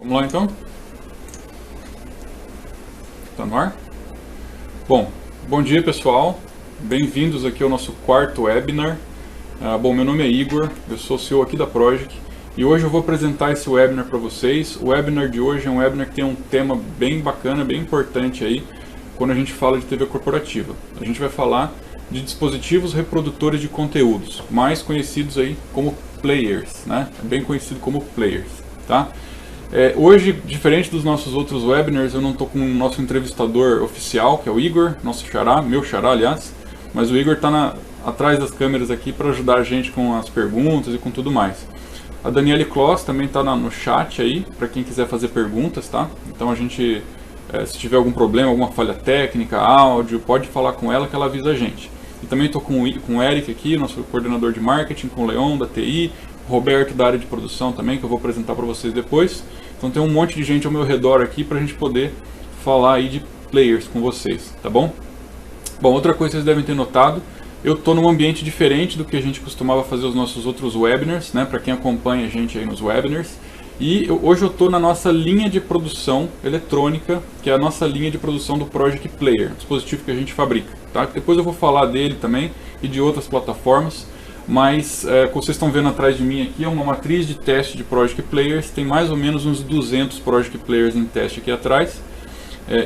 Vamos lá então? Tá no ar? Bom dia pessoal, bem-vindos aqui ao nosso quarto webinar. Meu nome é Igor, eu sou o CEO aqui da Project e hoje eu vou apresentar esse webinar para vocês. O webinar de hoje é um webinar que tem um tema bem bacana, bem importante aí, quando a gente fala de TV corporativa. A gente vai falar de dispositivos reprodutores de conteúdos, mais conhecidos aí como players, né? Bem conhecido como players, tá? Hoje, diferente dos nossos outros webinars, eu não estou com o nosso entrevistador oficial, que é o Igor, nosso xará, meu xará, aliás, mas o Igor está atrás das câmeras aqui para ajudar a gente com as perguntas e com tudo mais. A Daniele Kloss também está no chat aí, para quem quiser fazer perguntas, tá? Então a gente, se tiver algum problema, alguma falha técnica, áudio, pode falar com ela que ela avisa a gente. E também estou com o Eric aqui, nosso coordenador de marketing, com o Leon da TI, o Roberto da área de produção também, que eu vou apresentar para vocês depois. Então tem um monte de gente ao meu redor aqui para a gente poder falar aí de players com vocês, tá bom? Bom, outra coisa que vocês devem ter notado, eu estou num ambiente diferente do que a gente costumava fazer os nossos outros webinars, né? Para quem acompanha a gente aí nos webinars. E hoje eu estou na nossa linha de produção eletrônica, que é a nossa linha de produção do Project Player, dispositivo que a gente fabrica, tá? Depois eu vou falar dele também e de outras plataformas. Mas, como vocês estão vendo atrás de mim aqui, é uma matriz de teste de Project Players, tem mais ou menos uns 200 Project Players em teste aqui atrás.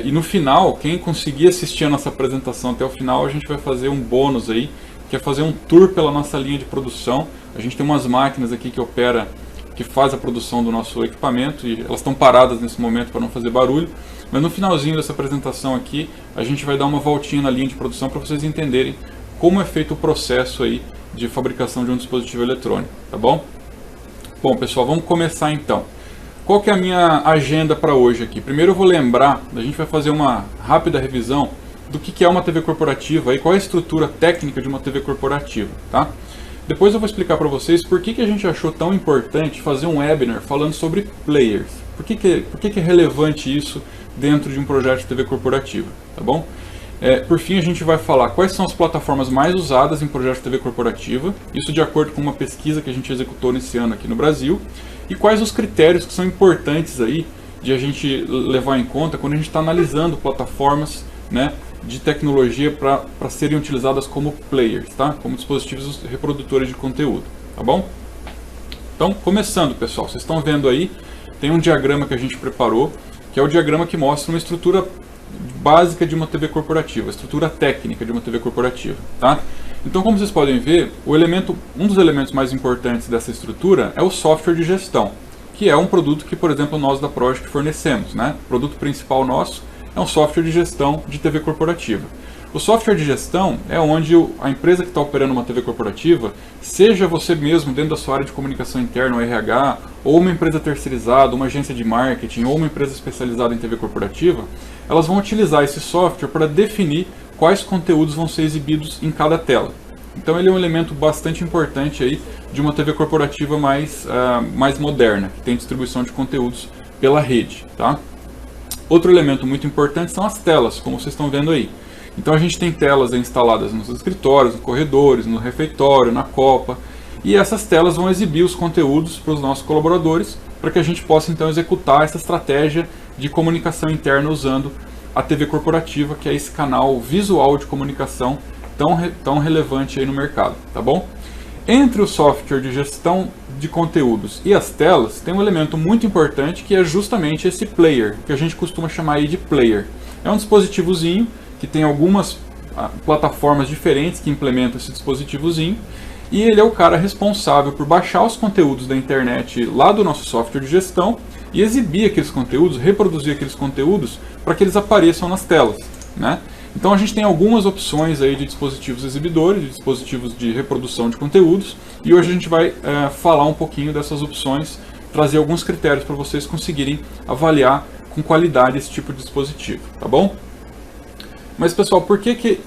E no final, quem conseguir assistir a nossa apresentação até o final, a gente vai fazer um bônus aí, que é fazer um tour pela nossa linha de produção. A gente tem umas máquinas aqui que faz a produção do nosso equipamento, e elas estão paradas nesse momento para não fazer barulho. Mas no finalzinho dessa apresentação aqui, a gente vai dar uma voltinha na linha de produção para vocês entenderem como é feito o processo aí de fabricação de um dispositivo eletrônico, tá bom? Bom, pessoal, vamos começar então. Qual que é a minha agenda para hoje aqui? Primeiro eu vou lembrar, a gente vai fazer uma rápida revisão do que é uma TV corporativa e qual é a estrutura técnica de uma TV corporativa, tá? Depois eu vou explicar para vocês por que a gente achou tão importante fazer um webinar falando sobre players. Por que é relevante isso dentro de um projeto de TV corporativa, tá bom? Por fim, a gente vai falar quais são as plataformas mais usadas em projetos de TV corporativa, isso de acordo com uma pesquisa que a gente executou nesse ano aqui no Brasil, e quais os critérios que são importantes aí de a gente levar em conta quando a gente está analisando plataformas, né, de tecnologia para serem utilizadas como players, tá? Como dispositivos reprodutores de conteúdo, tá bom? Então, começando, pessoal, vocês estão vendo aí, tem um diagrama que a gente preparou, que é o diagrama que mostra uma estrutura básica de uma TV corporativa, estrutura técnica de uma TV corporativa, tá? Então, como vocês podem ver, um dos elementos mais importantes dessa estrutura é o software de gestão, que é um produto que, por exemplo, nós da Project fornecemos, né? O produto principal nosso é um software de gestão de TV corporativa. O software de gestão é onde a empresa que está operando uma TV corporativa, seja você mesmo dentro da sua área de comunicação interna, o RH, ou uma empresa terceirizada, uma agência de marketing, ou uma empresa especializada em TV corporativa, elas vão utilizar esse software para definir quais conteúdos vão ser exibidos em cada tela. Então ele é um elemento bastante importante aí de uma TV corporativa mais moderna, que tem distribuição de conteúdos pela rede, tá? Outro elemento muito importante são as telas, como vocês estão vendo aí. Então a gente tem telas instaladas nos escritórios, nos corredores, no refeitório, na copa, e essas telas vão exibir os conteúdos para os nossos colaboradores, para que a gente possa então executar essa estratégia de comunicação interna usando a TV corporativa, que é esse canal visual de comunicação tão relevante aí no mercado, tá bom? Entre o software de gestão de conteúdos e as telas, tem um elemento muito importante que é justamente esse player, que a gente costuma chamar aí de player. É um dispositivozinho que tem algumas plataformas diferentes que implementam esse dispositivozinho, e ele é o cara responsável por baixar os conteúdos da internet lá do nosso software de gestão e exibir aqueles conteúdos, reproduzir aqueles conteúdos para que eles apareçam nas telas, né? Então a gente tem algumas opções aí de dispositivos exibidores, de dispositivos de reprodução de conteúdos, e hoje a gente vai falar um pouquinho dessas opções, trazer alguns critérios para vocês conseguirem avaliar com qualidade esse tipo de dispositivo, tá bom? Mas pessoal, por que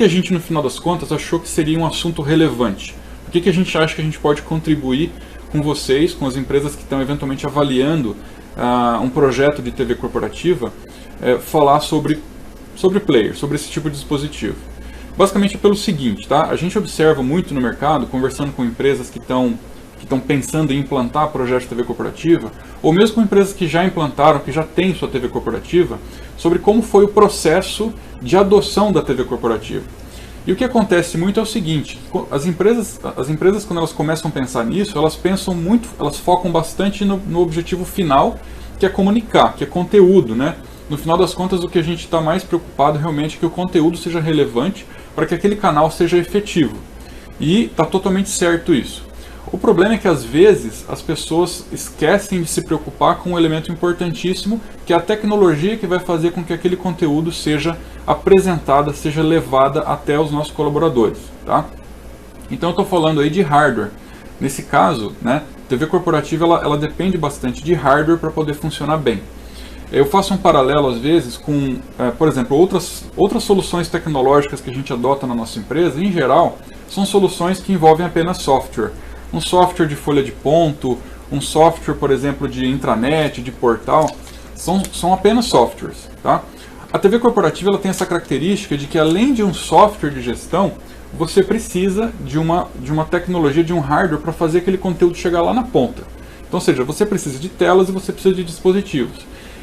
a gente no final das contas achou que seria um assunto relevante? Por que a gente acha que a gente pode contribuir com vocês, com as empresas que estão eventualmente avaliando um projeto de TV corporativa, falar sobre player, sobre esse tipo de dispositivo? Basicamente pelo seguinte, tá? A gente observa muito no mercado, conversando com empresas que estão que estão pensando em implantar projetos de TV corporativa, ou mesmo com empresas que já implantaram, que já têm sua TV corporativa, sobre como foi o processo de adoção da TV corporativa. E o que acontece muito é o seguinte: as empresas quando elas começam a pensar nisso, elas focam bastante no objetivo final, que é comunicar, que é conteúdo, né? No final das contas, o que a gente está mais preocupado realmente é que o conteúdo seja relevante para que aquele canal seja efetivo. E está totalmente certo isso. O problema é que às vezes as pessoas esquecem de se preocupar com um elemento importantíssimo, que é a tecnologia que vai fazer com que aquele conteúdo seja apresentada, seja levada até os nossos colaboradores, tá? Então eu estou falando aí de hardware. Nesse caso, né, TV corporativa ela depende bastante de hardware para poder funcionar bem. Eu faço um paralelo às vezes com, por exemplo, outras soluções tecnológicas que a gente adota na nossa empresa. Em geral, são soluções que envolvem apenas software. Um software de folha de ponto, um software, por exemplo, de intranet, de portal, são apenas softwares, tá? A TV corporativa ela tem essa característica de que, além de um software de gestão, você precisa de uma tecnologia, de um hardware para fazer aquele conteúdo chegar lá na ponta. Então, ou seja, você precisa de telas e você precisa de dispositivos.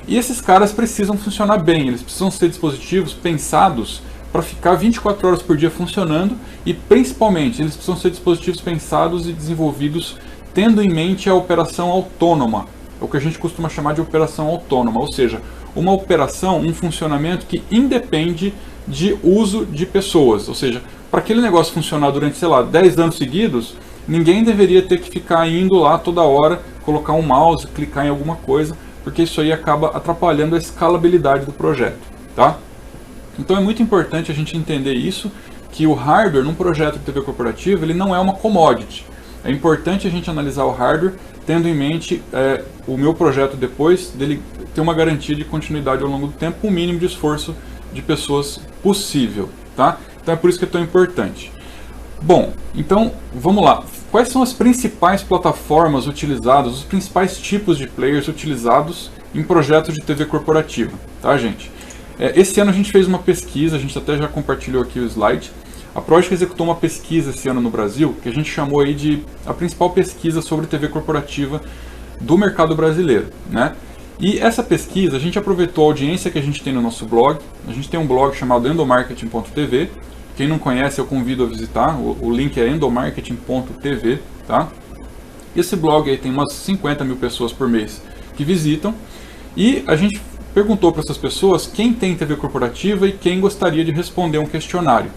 E esses caras precisam funcionar bem, eles precisam ser dispositivos pensados para ficar 24 horas por dia funcionando, e principalmente eles precisam ser dispositivos pensados e desenvolvidos tendo em mente a operação autônoma, o que a gente costuma chamar de operação autônoma, ou seja, uma operação, um funcionamento que independe de uso de pessoas, ou seja, para aquele negócio funcionar durante, sei lá, 10 anos seguidos, ninguém deveria ter que ficar indo lá toda hora, colocar um mouse, clicar em alguma coisa, porque isso aí acaba atrapalhando a escalabilidade do projeto, tá? Então é muito importante a gente entender isso, que o hardware num projeto de TV corporativa ele não é uma commodity. É importante a gente analisar o hardware tendo em mente o meu projeto depois dele ter uma garantia de continuidade ao longo do tempo com o mínimo de esforço de pessoas possível, tá? Então é por isso que é tão importante. Bom, então vamos lá. Quais são as principais plataformas utilizadas, os principais tipos de players utilizados em projetos de TV corporativa, tá, gente? Esse ano a gente fez uma pesquisa, a gente até já compartilhou aqui o slide. A Progic executou uma pesquisa esse ano no Brasil, que a gente chamou aí de a principal pesquisa sobre TV corporativa do mercado brasileiro, né? E essa pesquisa, a gente aproveitou a audiência que a gente tem no nosso blog. A gente tem um blog chamado endomarketing.tv. Quem não conhece, eu convido a visitar. O link é endomarketing.tv, tá? Esse blog aí tem umas 50 mil pessoas por mês que visitam. E a gente perguntou para essas pessoas quem tem TV corporativa e quem gostaria de responder um questionário.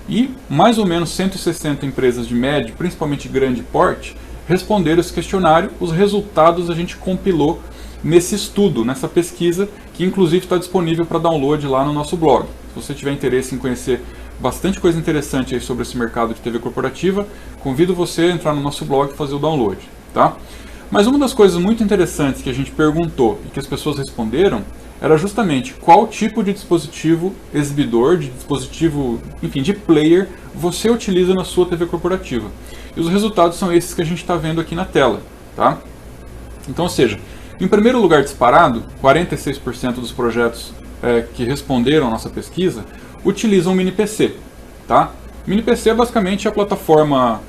E mais ou menos 160 empresas de médio, principalmente grande porte, responderam esse questionário. Os resultados a gente compilou nesse estudo, nessa pesquisa, que inclusive está disponível para download lá no nosso blog. Se você tiver interesse em conhecer bastante coisa interessante aí sobre esse mercado de TV corporativa, convido você a entrar no nosso blog e fazer o download, tá? Mas uma das coisas muito interessantes que a gente perguntou e que as pessoas responderam era justamente qual tipo de dispositivo exibidor, de dispositivo, enfim, de player você utiliza na sua TV corporativa. E os resultados são esses que a gente está vendo aqui na tela, tá? Então, ou seja, em primeiro lugar disparado, 46% dos projetos que responderam à nossa pesquisa utilizam o mini PC, tá? Mini PC é basicamente a plataforma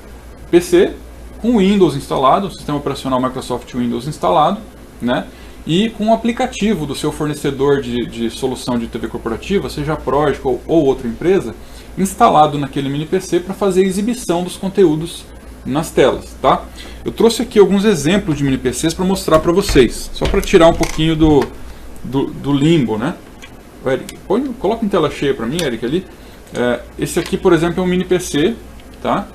PC com Windows instalado, o sistema operacional Microsoft Windows instalado, né? E com o aplicativo do seu fornecedor de solução de TV corporativa, seja a Progic ou outra empresa, instalado naquele mini PC para fazer a exibição dos conteúdos nas telas, tá? Eu trouxe aqui alguns exemplos de mini PCs para mostrar para vocês, só para tirar um pouquinho do limbo, né? Eric, coloca em tela cheia para mim, Eric, ali. Esse aqui, por exemplo, é um mini PC, tá?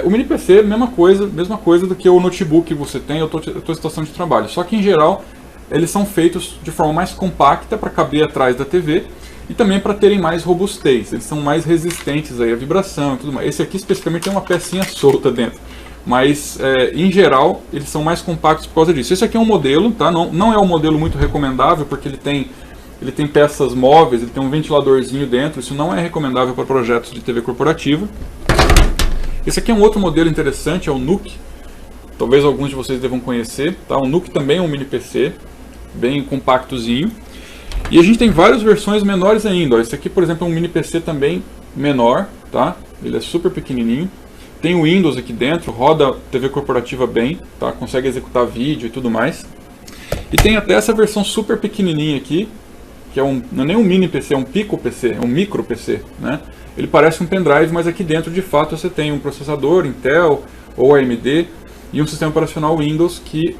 O mini PC é a mesma coisa do que o notebook que você tem, ou a tua estação de trabalho, só que em geral eles são feitos de forma mais compacta para caber atrás da TV e também para terem mais robustez. Eles são mais resistentes aí à vibração e tudo mais. Esse aqui especificamente tem uma pecinha solta dentro, mas em geral eles são mais compactos por causa disso. Esse aqui é um modelo, tá? Não é um modelo muito recomendável porque ele tem peças móveis, ele tem um ventiladorzinho dentro. Isso não é recomendável para projetos de TV corporativa. Esse aqui é um outro modelo interessante, é o NUC. Talvez alguns de vocês devam conhecer, tá? O NUC também é um mini PC, bem compactozinho. E a gente tem várias versões menores ainda. Ó. Esse aqui, por exemplo, é um mini PC também menor, tá? Ele é super pequenininho. tem o Windows aqui dentro, roda TV corporativa bem, tá? Consegue executar vídeo e tudo mais. E tem até essa versão super pequenininha aqui, que não é nem um mini PC, é um pico PC, é um micro PC, né? Ele parece um pendrive, mas aqui dentro de fato você tem um processador Intel ou AMD e um sistema operacional Windows que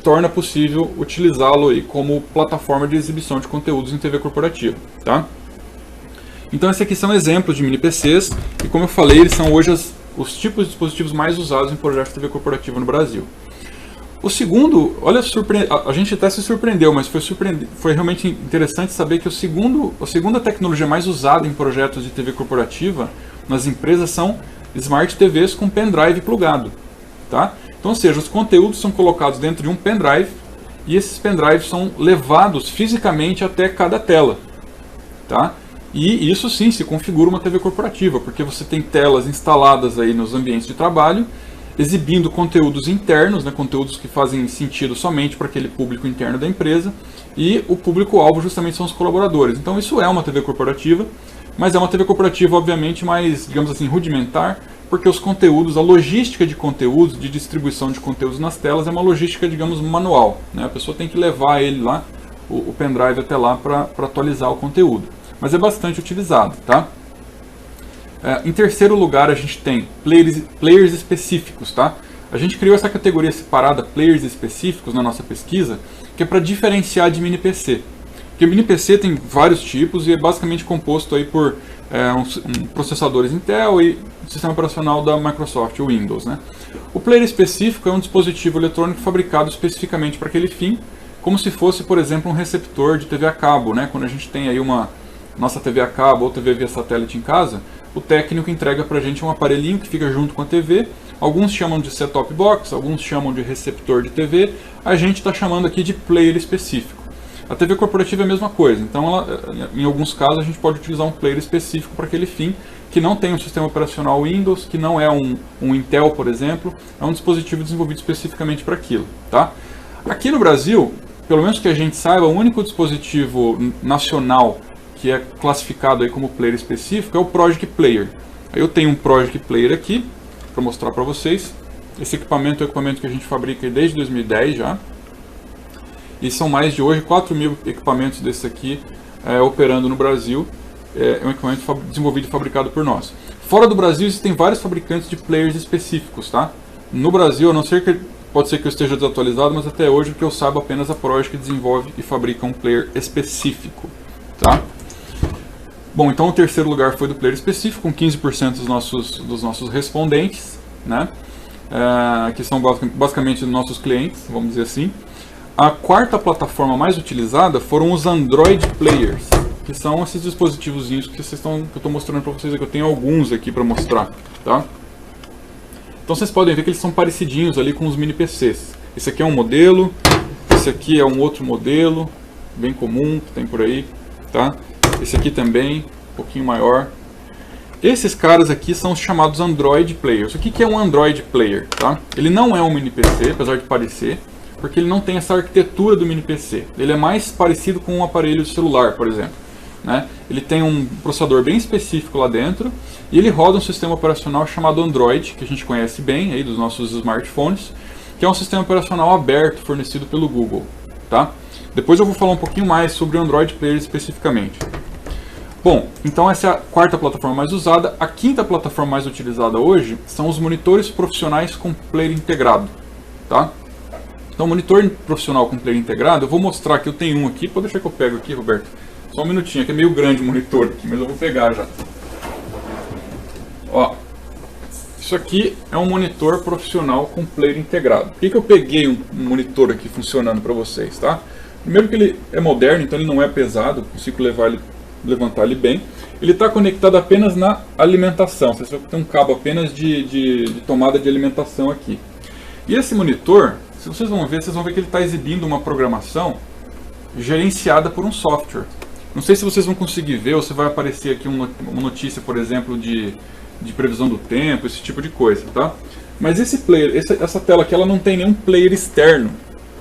torna possível utilizá-lo aí como plataforma de exibição de conteúdos em TV corporativa, tá? Então esses aqui são exemplos de mini PCs e, como eu falei, eles são hoje os tipos de dispositivos mais usados em projetos de TV corporativa no Brasil. O segundo, olha, a gente até se surpreendeu, mas foi realmente interessante saber que a segunda tecnologia mais usada em projetos de TV corporativa nas empresas são Smart TVs com pendrive plugado, tá? Então, ou seja, os conteúdos são colocados dentro de um pendrive e esses pendrives são levados fisicamente até cada tela, tá? E isso sim se configura uma TV corporativa, porque você tem telas instaladas aí nos ambientes de trabalho, exibindo conteúdos internos, né, conteúdos que fazem sentido somente para aquele público interno da empresa, e o público-alvo justamente são os colaboradores. Então isso é uma TV corporativa, mas é uma TV corporativa obviamente mais, digamos assim, rudimentar, porque os conteúdos, a logística de conteúdos, de distribuição de conteúdos nas telas é uma logística, digamos, manual, né? A pessoa tem que levar ele lá, o pendrive até lá para atualizar o conteúdo. Mas é bastante utilizado, tá? Em terceiro lugar, a gente tem players específicos, tá? A gente criou essa categoria separada, players específicos, na nossa pesquisa, que é para diferenciar de mini PC. Porque o mini PC tem vários tipos e é basicamente composto aí por processadores Intel e sistema operacional da Microsoft, o Windows, né? O player específico é um dispositivo eletrônico fabricado especificamente para aquele fim, como se fosse, por exemplo, um receptor de TV a cabo, né? Quando a gente tem aí nossa TV a cabo ou TV via satélite em casa, o técnico entrega para a gente um aparelhinho que fica junto com a TV. Alguns chamam de set-top box, alguns chamam de receptor de TV. A gente está chamando aqui de player específico. A TV corporativa é a mesma coisa, então em alguns casos a gente pode utilizar um player específico para aquele fim, que não tem um sistema operacional Windows, que não é um Intel, por exemplo, é um dispositivo desenvolvido especificamente para aquilo, tá? Aqui no Brasil, pelo menos que a gente saiba, o único dispositivo nacional que é classificado aí como player específico é o Project Player. Aí eu tenho um Project Player aqui para mostrar para vocês. Esse equipamento é um equipamento que a gente fabrica desde 2010 já. E são mais de hoje 4.000 equipamentos desses aqui operando no Brasil. É um equipamento desenvolvido e fabricado por nós. Fora do Brasil existem vários fabricantes de players específicos, tá? No Brasil, a não ser que pode ser que eu esteja desatualizado, mas até hoje o que eu saiba apenas a Project desenvolve e fabrica um player específico, tá? Bom, então o terceiro lugar foi do player específico, com 15% dos nossos respondentes, né? Que são basicamente nossos clientes, vamos dizer assim. A quarta plataforma mais utilizada foram os Android Players, que são esses dispositivozinhos que eu estou mostrando para vocês aqui. Eu tenho alguns aqui para mostrar, tá? Então vocês podem ver que eles são parecidinhos ali com os mini PCs. Esse aqui é um modelo, esse aqui é um outro modelo, bem comum, que tem por aí, tá? Esse aqui também, um pouquinho maior. Esses caras aqui são os chamados Android Players. O que é um Android Player, tá? Ele não é um mini PC, apesar de parecer, porque ele não tem essa arquitetura do mini PC. Ele é mais parecido com um aparelho celular, por exemplo, né? Ele tem um processador bem específico lá dentro e ele roda um sistema operacional chamado Android, que a gente conhece bem aí dos nossos smartphones, que é um sistema operacional aberto fornecido pelo Google, tá? Depois eu vou falar um pouquinho mais sobre o Android Player especificamente. Bom, então essa é a quarta plataforma mais usada. A quinta plataforma mais utilizada hoje são os monitores profissionais com player integrado, tá? Então, monitor profissional com player integrado, eu vou mostrar que eu tenho um aqui. Pode deixar que eu pego aqui, Roberto. Só um minutinho, que é meio grande o monitor aqui, mas eu vou pegar já. Ó, isso aqui é um monitor profissional com player integrado. Por que eu peguei um monitor aqui funcionando para vocês, tá? Primeiro que ele é moderno, então ele não é pesado, consigo levantar ele bem. Ele está conectado apenas na alimentação, você só tem um cabo apenas de tomada de alimentação aqui. E esse monitor, se vocês vão ver que ele está exibindo uma programação gerenciada por um software. Não sei se vocês vão conseguir ver ou se vai aparecer aqui uma notícia, por exemplo, de previsão do tempo, esse tipo de coisa, tá? Mas esse player, essa tela aqui, ela não tem nenhum player externo.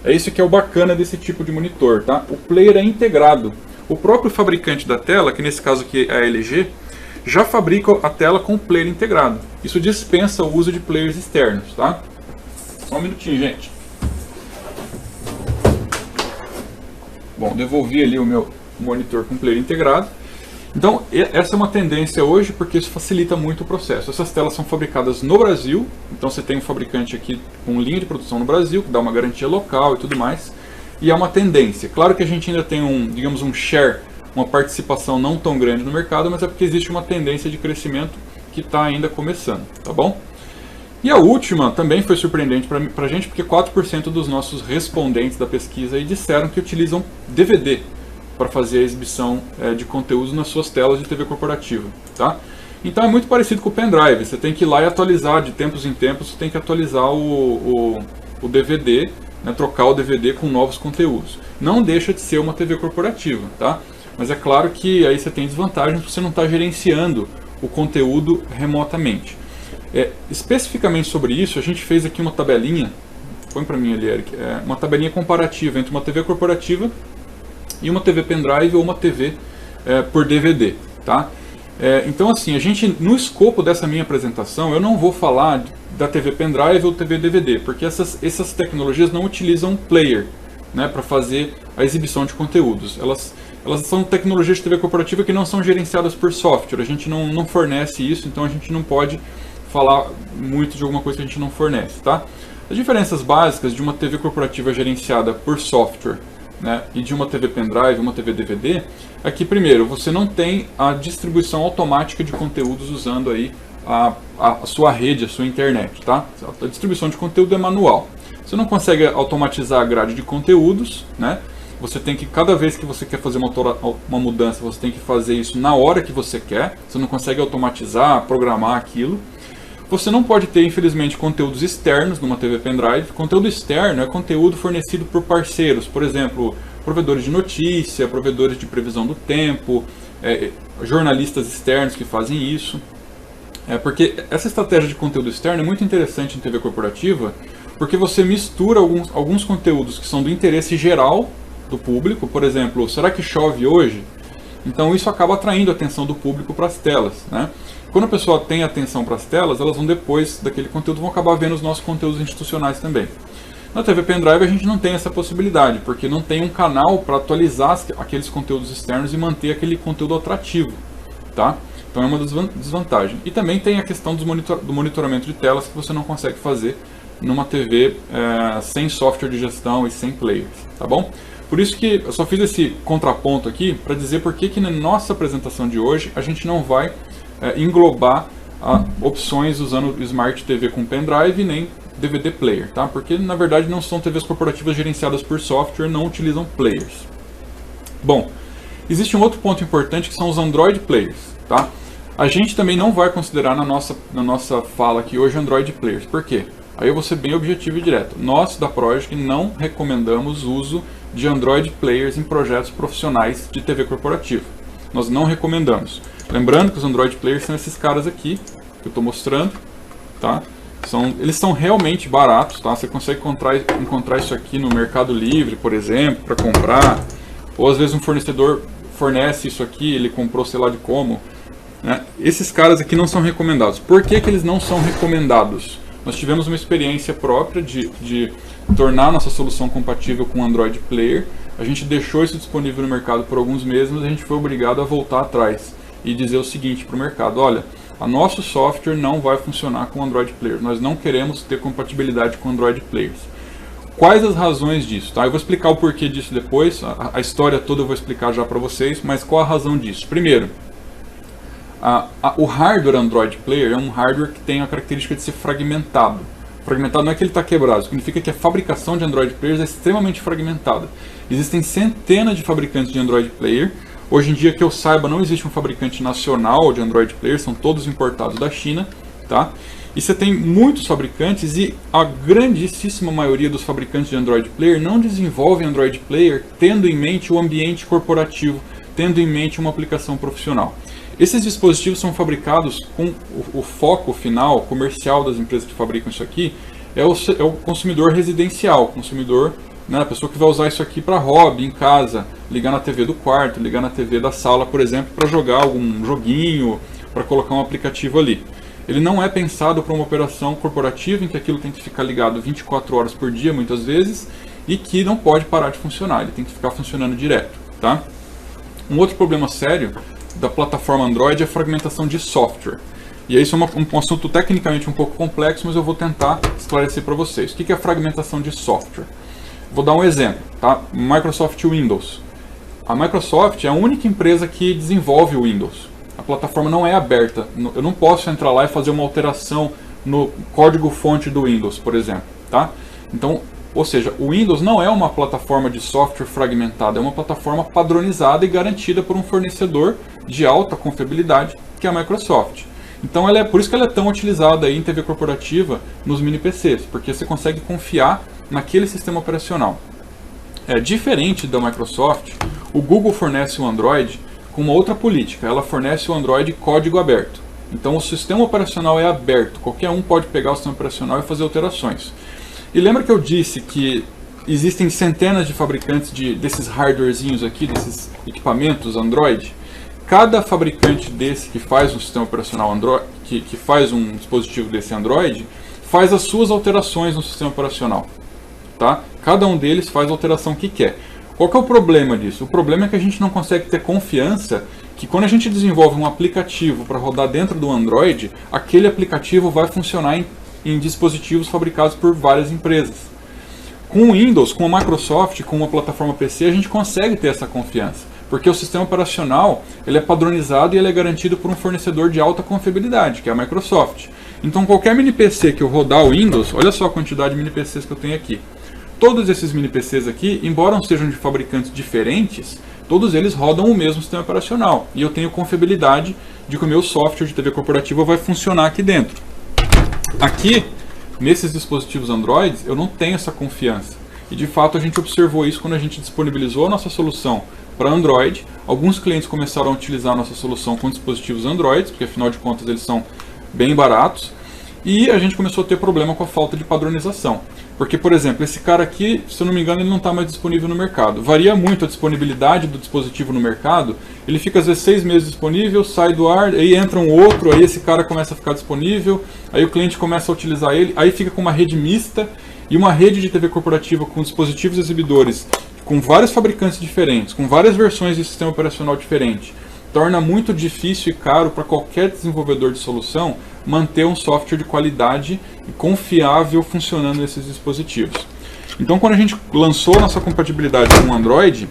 É isso que é o bacana desse tipo de monitor, tá? O player é integrado. O próprio fabricante da tela, que nesse caso aqui é a LG, já fabricam a tela com o player integrado. Isso dispensa o uso de players externos, tá? Só um minutinho, gente. Bom, devolvi ali o meu monitor com player integrado. Então, essa é uma tendência hoje, porque isso facilita muito o processo. Essas telas são fabricadas no Brasil, então você tem um fabricante aqui com linha de produção no Brasil, que dá uma garantia local e tudo mais, e é uma tendência. Claro que a gente ainda tem digamos, um share, uma participação não tão grande no mercado, mas é porque existe uma tendência de crescimento que está ainda começando, tá bom? E a última também foi surpreendente para a gente, porque 4% dos nossos respondentes da pesquisa aí disseram que utilizam DVD para fazer a exibição de conteúdos nas suas telas de TV corporativa, tá? Então é muito parecido com o pendrive, você tem que ir lá e atualizar de tempos em tempos, você tem que atualizar o DVD, né, trocar o DVD com novos conteúdos. Não deixa de ser uma TV corporativa, tá? Mas é claro que aí você tem desvantagens porque você não está gerenciando o conteúdo remotamente. Especificamente sobre isso, a gente fez aqui uma tabelinha, põe para mim ali, Eric, uma tabelinha comparativa entre uma TV corporativa e uma TV pendrive ou uma TV por DVD, tá? Então assim, no escopo dessa minha apresentação, eu não vou falar da TV pendrive ou TV DVD, porque essas tecnologias não utilizam player, né, para fazer a exibição de conteúdos. Elas são tecnologias de TV corporativa que não são gerenciadas por software, a gente não fornece isso, então a gente não pode falar muito de alguma coisa que a gente não fornece, tá? As diferenças básicas de uma TV corporativa gerenciada por software, né, e de uma TV pendrive, uma TV DVD, é que, primeiro, você não tem a distribuição automática de conteúdos usando aí a sua rede, a sua internet, tá? A distribuição de conteúdo é manual. Você não consegue automatizar a grade de conteúdos, né? Você tem que, cada vez que você quer fazer uma mudança, você tem que fazer isso na hora que você quer. Você não consegue automatizar, programar aquilo. Você não pode ter, infelizmente, conteúdos externos numa TV pendrive. Conteúdo externo é conteúdo fornecido por parceiros, por exemplo, provedores de notícia, provedores de previsão do tempo, jornalistas externos que fazem isso. Porque essa estratégia de conteúdo externo é muito interessante em TV corporativa, porque você mistura alguns conteúdos que são do interesse geral do público. Por exemplo, será que chove hoje? Então isso acaba atraindo a atenção do público para as telas, né? Quando a pessoa tem atenção para as telas, elas vão depois daquele conteúdo vão acabar vendo os nossos conteúdos institucionais também. Na TV pendrive a gente não tem essa possibilidade, porque não tem um canal para atualizar aqueles conteúdos externos e manter aquele conteúdo atrativo, tá? Então é uma desvantagem. E também tem a questão do monitoramento de telas que você não consegue fazer numa TV sem software de gestão e sem players, tá bom? Por isso que eu só fiz esse contraponto aqui para dizer por que na nossa apresentação de hoje a gente não vai englobar opções usando Smart TV com pendrive nem DVD player, tá? Porque na verdade não são TVs corporativas gerenciadas por software, não utilizam players. Bom, existe um outro ponto importante que são os Android players, tá? A gente também não vai considerar na nossa fala aqui hoje Android players. Por quê? Aí eu vou ser bem objetivo e direto. Nós da Project não recomendamos o uso de Android players em projetos profissionais de TV corporativa. Nós não recomendamos. Lembrando que os Android players são esses caras aqui que eu estou mostrando, tá? Eles são realmente baratos, tá? Você consegue encontrar isso aqui no Mercado Livre, por exemplo, para comprar. Ou às vezes um fornecedor fornece isso aqui, ele comprou sei lá de como, né? Esses caras aqui não são recomendados. Por que eles não são recomendados? Nós tivemos uma experiência própria de tornar nossa solução compatível com o Android Player. A gente deixou isso disponível no mercado por alguns meses, mas a gente foi obrigado a voltar atrás e dizer o seguinte para o mercado: olha, a nosso software não vai funcionar com Android Player. Nós não queremos ter compatibilidade com Android Players. Quais as razões disso? Tá? Eu vou explicar o porquê disso depois. A história toda eu vou explicar já para vocês, mas qual a razão disso? Primeiro, o hardware Android Player é um hardware que tem a característica de ser fragmentado. Fragmentado não é que ele está quebrado, significa que a fabricação de Android Players é extremamente fragmentada. Existem centenas de fabricantes de Android Player. Hoje em dia, que eu saiba, não existe um fabricante nacional de Android Player, são todos importados da China, tá? E você tem muitos fabricantes e a grandíssima maioria dos fabricantes de Android Player não desenvolvem Android Player tendo em mente o ambiente corporativo, tendo em mente uma aplicação profissional. Esses dispositivos são fabricados com o foco final, comercial das empresas que fabricam isso aqui, é o consumidor residencial, consumidor, né, a pessoa que vai usar isso aqui para hobby, em casa, ligar na TV do quarto, ligar na TV da sala, por exemplo, para jogar algum joguinho para colocar um aplicativo ali. Ele não é pensado para uma operação corporativa em que aquilo tem que ficar ligado 24 horas por dia, muitas vezes, e que não pode parar de funcionar, ele tem que ficar funcionando direto. Tá? Um outro problema sério da plataforma Android é a fragmentação de software. E isso é um assunto tecnicamente um pouco complexo, mas eu vou tentar esclarecer para vocês. O que é a fragmentação de software? Vou dar um exemplo, tá? Microsoft Windows. A Microsoft é a única empresa que desenvolve o Windows. A plataforma não é aberta. Eu não posso entrar lá e fazer uma alteração no código-fonte do Windows, por exemplo. Tá? Então, ou seja, o Windows não é uma plataforma de software fragmentada, é uma plataforma padronizada e garantida por um fornecedor de alta confiabilidade, que é a Microsoft. Então, por isso que ela é tão utilizada aí em TV corporativa nos mini PCs, porque você consegue confiar naquele sistema operacional. Diferente da Microsoft, o Google fornece o Android com uma outra política. Ela fornece o Android código aberto. Então o sistema operacional é aberto. Qualquer um pode pegar o sistema operacional e fazer alterações. E lembra que eu disse que existem centenas de fabricantes desses hardwarezinhos aqui, desses equipamentos Android? Cada fabricante desse que faz um sistema operacional Android, que faz um dispositivo desse Android, faz as suas alterações no sistema operacional. Tá? Cada um deles faz a alteração que quer. Qual que é o problema disso? O problema é que a gente não consegue ter confiança que quando a gente desenvolve um aplicativo para rodar dentro do Android, aquele aplicativo vai funcionar em dispositivos fabricados por várias empresas. Com o Windows, com a Microsoft, com uma plataforma PC, a gente consegue ter essa confiança, porque o sistema operacional ele é padronizado e ele é garantido por um fornecedor de alta confiabilidade, que é a Microsoft. Então qualquer mini PC que eu rodar o Windows, olha só a quantidade de mini PCs que eu tenho aqui. Todos esses mini PCs aqui, embora sejam de fabricantes diferentes, todos eles rodam o mesmo sistema operacional. E eu tenho confiabilidade de que o meu software de TV corporativa vai funcionar aqui dentro. Aqui, nesses dispositivos Android, eu não tenho essa confiança. E de fato a gente observou isso quando a gente disponibilizou a nossa solução para Android. Alguns clientes começaram a utilizar a nossa solução com dispositivos Android, porque afinal de contas eles são bem baratos. E a gente começou a ter problema com a falta de padronização. Porque, por exemplo, esse cara aqui, se eu não me engano, ele não está mais disponível no mercado. Varia muito a disponibilidade do dispositivo no mercado. Ele fica às vezes 6 meses disponível, sai do ar, aí entra um outro, aí esse cara começa a ficar disponível, aí o cliente começa a utilizar ele, aí fica com uma rede mista e uma rede de TV corporativa com dispositivos exibidores com vários fabricantes diferentes, com várias versões de sistema operacional diferente. Torna muito difícil e caro para qualquer desenvolvedor de solução manter um software de qualidade e confiável funcionando nesses dispositivos. Então, quando a gente lançou nossa compatibilidade com o Android,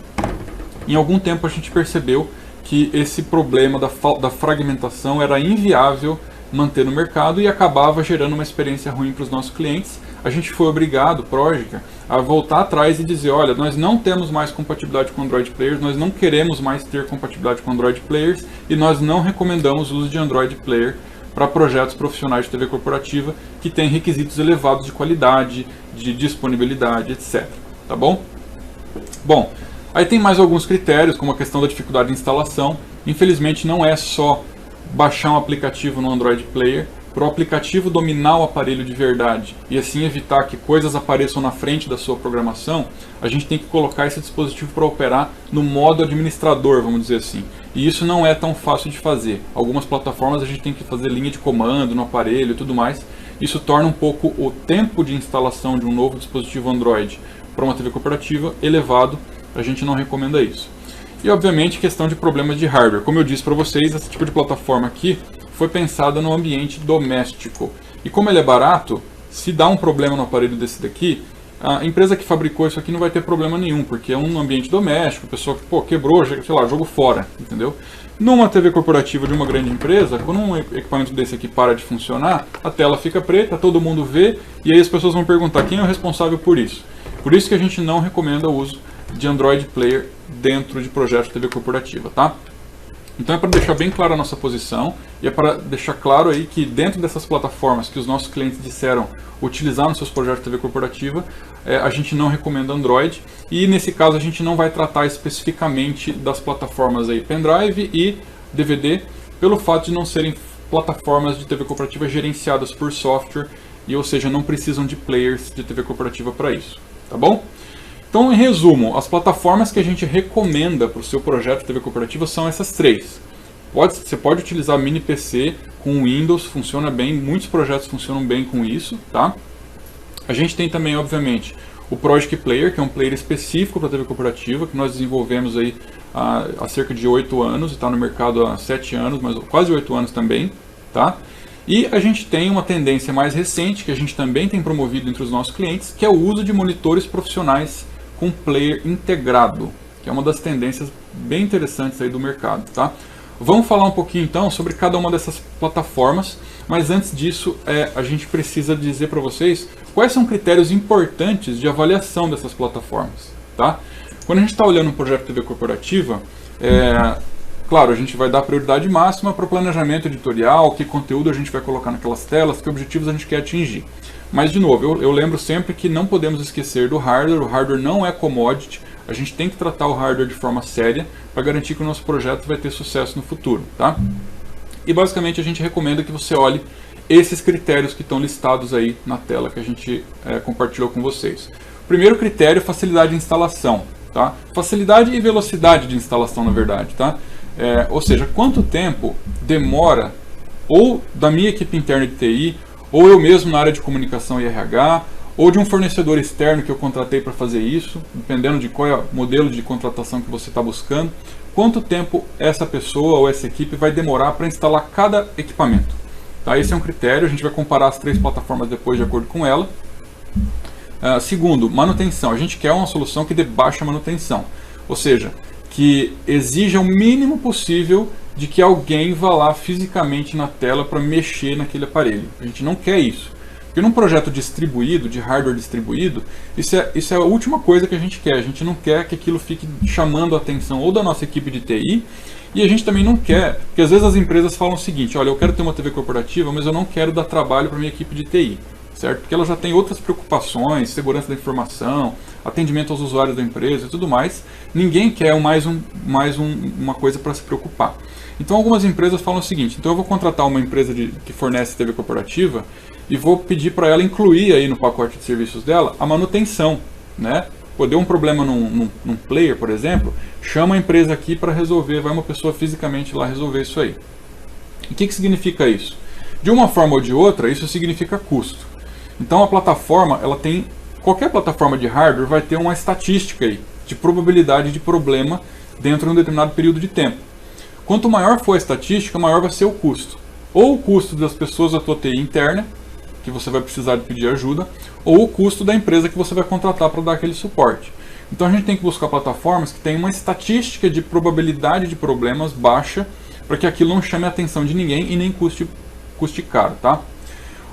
em algum tempo a gente percebeu que esse problema da fragmentação era inviável manter no mercado e acabava gerando uma experiência ruim para os nossos clientes. A gente foi obrigado, Progica, a voltar atrás e dizer, olha, nós não temos mais compatibilidade com Android Players, nós não queremos mais ter compatibilidade com Android Players e nós não recomendamos o uso de Android Player para projetos profissionais de TV corporativa que têm requisitos elevados de qualidade, de disponibilidade, etc. Tá bom? Bom, aí tem mais alguns critérios, como a questão da dificuldade de instalação. Infelizmente não é só baixar um aplicativo no Android Player. Para o aplicativo dominar o aparelho de verdade e assim evitar que coisas apareçam na frente da sua programação, a gente tem que colocar esse dispositivo para operar no modo administrador, vamos dizer assim. E isso não é tão fácil de fazer. Algumas plataformas a gente tem que fazer linha de comando no aparelho e tudo mais. Isso torna um pouco o tempo de instalação de um novo dispositivo Android para uma TV corporativa elevado. A gente não recomenda isso. E obviamente questão de problemas de hardware. Como eu disse para vocês, esse tipo de plataforma aqui foi pensada no ambiente doméstico. E como ele é barato, se dá um problema no aparelho desse daqui, a empresa que fabricou isso aqui não vai ter problema nenhum, porque é um ambiente doméstico, a pessoa quebrou, sei lá, jogo fora, entendeu? Numa TV corporativa de uma grande empresa, quando um equipamento desse aqui para de funcionar, a tela fica preta, todo mundo vê, e aí as pessoas vão perguntar quem é o responsável por isso. Por isso que a gente não recomenda o uso de Android Player dentro de projetos de TV corporativa, tá? Então é para deixar bem clara a nossa posição e é para deixar claro aí que dentro dessas plataformas que os nossos clientes disseram utilizar nos seus projetos de TV corporativa, a gente não recomenda Android e nesse caso a gente não vai tratar especificamente das plataformas aí pendrive e DVD pelo fato de não serem plataformas de TV corporativa gerenciadas por software e ou seja, não precisam de players de TV corporativa para isso, tá bom? Então, em resumo, as plataformas que a gente recomenda para o seu projeto de TV corporativa são essas três. Você pode utilizar mini PC com Windows, funciona bem, muitos projetos funcionam bem com isso, tá? A gente tem também, obviamente, o Project Player, que é um player específico para TV corporativa, que nós desenvolvemos aí há cerca de 8 anos, e está no mercado há 7 anos, mas quase 8 anos também, tá? E a gente tem uma tendência mais recente, que a gente também tem promovido entre os nossos clientes, que é o uso de monitores profissionais com player integrado, que é uma das tendências bem interessantes aí do mercado, tá? Vamos falar um pouquinho então sobre cada uma dessas plataformas, mas antes disso a gente precisa dizer para vocês quais são critérios importantes de avaliação dessas plataformas, tá? Quando a gente está olhando um projeto de TV corporativa, claro, a gente vai dar prioridade máxima para o planejamento editorial, que conteúdo a gente vai colocar naquelas telas, que objetivos a gente quer atingir. Mas, de novo, eu lembro sempre que não podemos esquecer do hardware. O hardware não é commodity, a gente tem que tratar o hardware de forma séria para garantir que o nosso projeto vai ter sucesso no futuro, tá? E basicamente a gente recomenda que você olhe esses critérios que estão listados aí na tela que a gente compartilhou com vocês. Primeiro critério, facilidade de instalação, tá? Facilidade e velocidade de instalação, na verdade, tá? Ou seja, quanto tempo demora, ou da minha equipe interna de TI, ou eu mesmo na área de comunicação e RH, ou de um fornecedor externo que eu contratei para fazer isso, dependendo de qual é o modelo de contratação que você está buscando, quanto tempo essa pessoa ou essa equipe vai demorar para instalar cada equipamento. Tá? Esse é um critério, a gente vai comparar as 3 plataformas depois de acordo com ela. Segundo, manutenção. A gente quer uma solução que dê baixa manutenção, ou seja, que exija o mínimo possível de que alguém vá lá fisicamente na tela para mexer naquele aparelho. A gente não quer isso. Porque num projeto distribuído, de hardware distribuído, isso é a última coisa que a gente quer. A gente não quer que aquilo fique chamando a atenção ou da nossa equipe de TI, e a gente também não quer, porque às vezes as empresas falam o seguinte: olha, eu quero ter uma TV corporativa, mas eu não quero dar trabalho para minha equipe de TI, certo? Porque ela já tem outras preocupações, segurança da informação, atendimento aos usuários da empresa e tudo mais. Ninguém quer uma coisa para se preocupar. Então algumas empresas falam o seguinte: então eu vou contratar uma empresa que fornece TV corporativa e vou pedir para ela incluir aí no pacote de serviços dela a manutenção, né? Pô, deu um problema num player, por exemplo, chama a empresa aqui para resolver, vai uma pessoa fisicamente lá resolver isso aí. E o que significa isso? De uma forma ou de outra, isso significa custo. Então a plataforma, qualquer plataforma de hardware vai ter uma estatística aí de probabilidade de problema dentro de um determinado período de tempo. Quanto maior for a estatística, maior vai ser o custo. Ou o custo das pessoas da tua TI interna, que você vai precisar de pedir ajuda, ou o custo da empresa que você vai contratar para dar aquele suporte. Então a gente tem que buscar plataformas que tenham uma estatística de probabilidade de problemas baixa, para que aquilo não chame a atenção de ninguém e nem custe caro, tá?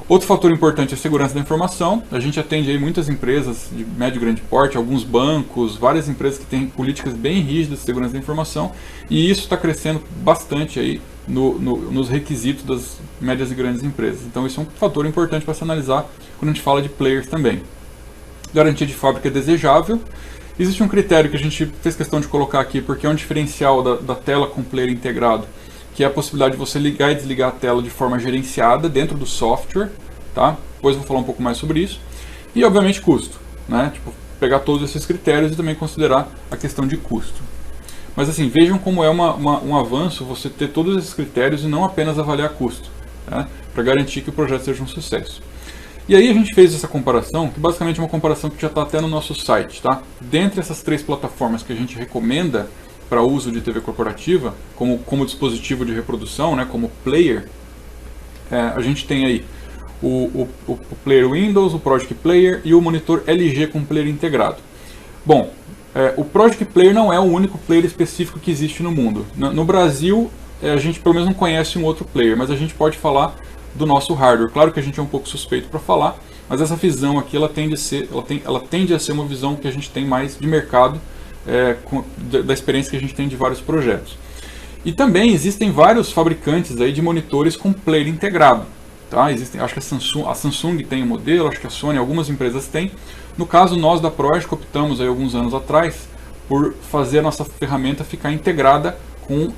Outro fator importante é a segurança da informação. A gente atende aí muitas empresas de médio e grande porte, alguns bancos, várias empresas que têm políticas bem rígidas de segurança da informação, e isso está crescendo bastante aí nos requisitos das médias e grandes empresas. Então isso é um fator importante para se analisar quando a gente fala de players também. Garantia de fábrica é desejável. Existe um critério que a gente fez questão de colocar aqui, porque é um diferencial da tela com player integrado, que é a possibilidade de você ligar e desligar a tela de forma gerenciada dentro do software, tá? Depois eu vou falar um pouco mais sobre isso. E obviamente custo, né? Tipo, pegar todos esses critérios e também considerar a questão de custo. Mas assim, vejam como é um avanço você ter todos esses critérios e não apenas avaliar custo, né? Para garantir que o projeto seja um sucesso. E aí a gente fez essa comparação, que basicamente é uma comparação que já está até no nosso site, tá? Dentre essas 3 plataformas que a gente recomenda para uso de TV corporativa, como dispositivo de reprodução, né, como player, a gente tem aí o player Windows, o Project Player e o monitor LG com player integrado. Bom, o Project Player não é o único player específico que existe no mundo. No Brasil, a gente pelo menos não conhece um outro player, mas a gente pode falar do nosso hardware. Claro que a gente é um pouco suspeito para falar, mas essa visão aqui ela tende a ser uma visão que a gente tem mais de mercado, da experiência que a gente tem de vários projetos. E também existem vários fabricantes aí de monitores com player integrado, tá? Acho que a Samsung tem um modelo, acho que a Sony, algumas empresas têm. No caso, nós da Project optamos aí alguns anos atrás por fazer a nossa ferramenta ficar integrada com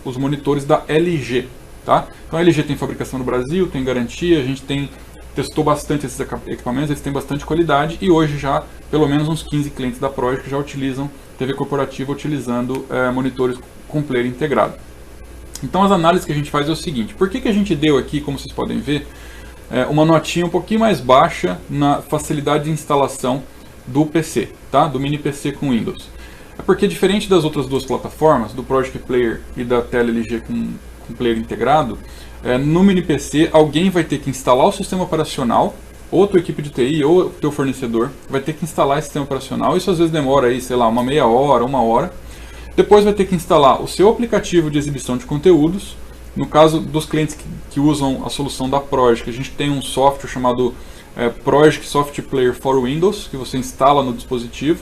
os monitores da LG, tá? Então a LG tem fabricação no Brasil, tem garantia, a gente testou bastante esses equipamentos, eles têm bastante qualidade, e hoje já pelo menos uns 15 clientes da Project já utilizam TV corporativa utilizando monitores com player integrado. Então as análises que a gente faz é o seguinte: por que a gente deu aqui, como vocês podem ver, uma notinha um pouquinho mais baixa na facilidade de instalação do PC, tá? Do mini PC com Windows? É porque, diferente das outras duas plataformas, do Project Player e da tela LG com player integrado, no mini PC alguém vai ter que instalar o sistema operacional, ou a tua equipe de TI, ou o teu fornecedor vai ter que instalar esse sistema operacional. Isso às vezes demora aí, sei lá, uma meia hora, uma hora. Depois vai ter que instalar o seu aplicativo de exibição de conteúdos. No caso dos clientes que usam a solução da Project, a gente tem um software chamado Project Soft Player for Windows, que você instala no dispositivo,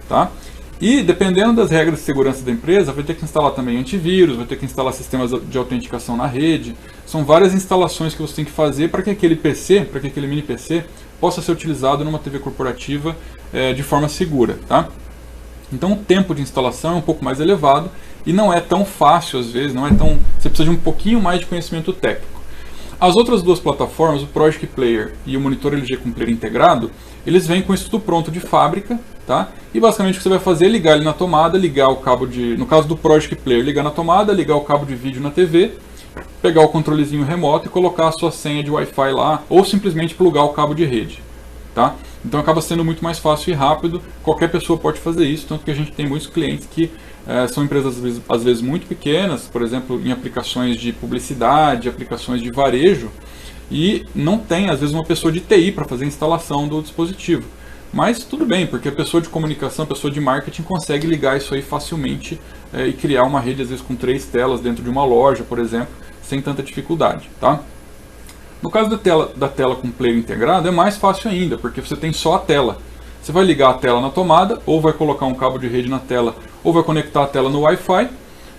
tá? E dependendo das regras de segurança da empresa, vai ter que instalar também antivírus, vai ter que instalar sistemas de autenticação na rede. São várias instalações que você tem que fazer para que aquele PC, para que aquele mini PC possa ser utilizado numa TV corporativa de forma segura, tá? Então o tempo de instalação é um pouco mais elevado e não é tão fácil às vezes, você precisa de um pouquinho mais de conhecimento técnico. As outras duas plataformas, o Project Player e o monitor LG com player integrado, eles vêm com isso tudo pronto de fábrica, tá? E basicamente o que você vai fazer é ligar ele na tomada, ligar o cabo de... No caso do Project Player, ligar na tomada, ligar o cabo de vídeo na TV, pegar o controlezinho remoto e colocar a sua senha de Wi-Fi lá, ou simplesmente plugar o cabo de rede, tá? Então acaba sendo muito mais fácil e rápido, qualquer pessoa pode fazer isso, tanto que a gente tem muitos clientes que são empresas às vezes muito pequenas, por exemplo, em aplicações de publicidade, aplicações de varejo, e não tem às vezes uma pessoa de TI para fazer a instalação do dispositivo. Mas tudo bem, porque a pessoa de comunicação, a pessoa de marketing consegue ligar isso aí facilmente e criar uma rede às vezes com 3 telas dentro de uma loja, por exemplo, sem tanta dificuldade, tá? No caso da tela com player integrado é mais fácil ainda, porque você tem só a tela. Você vai ligar a tela na tomada, ou vai colocar um cabo de rede na tela, ou vai conectar a tela no Wi-Fi.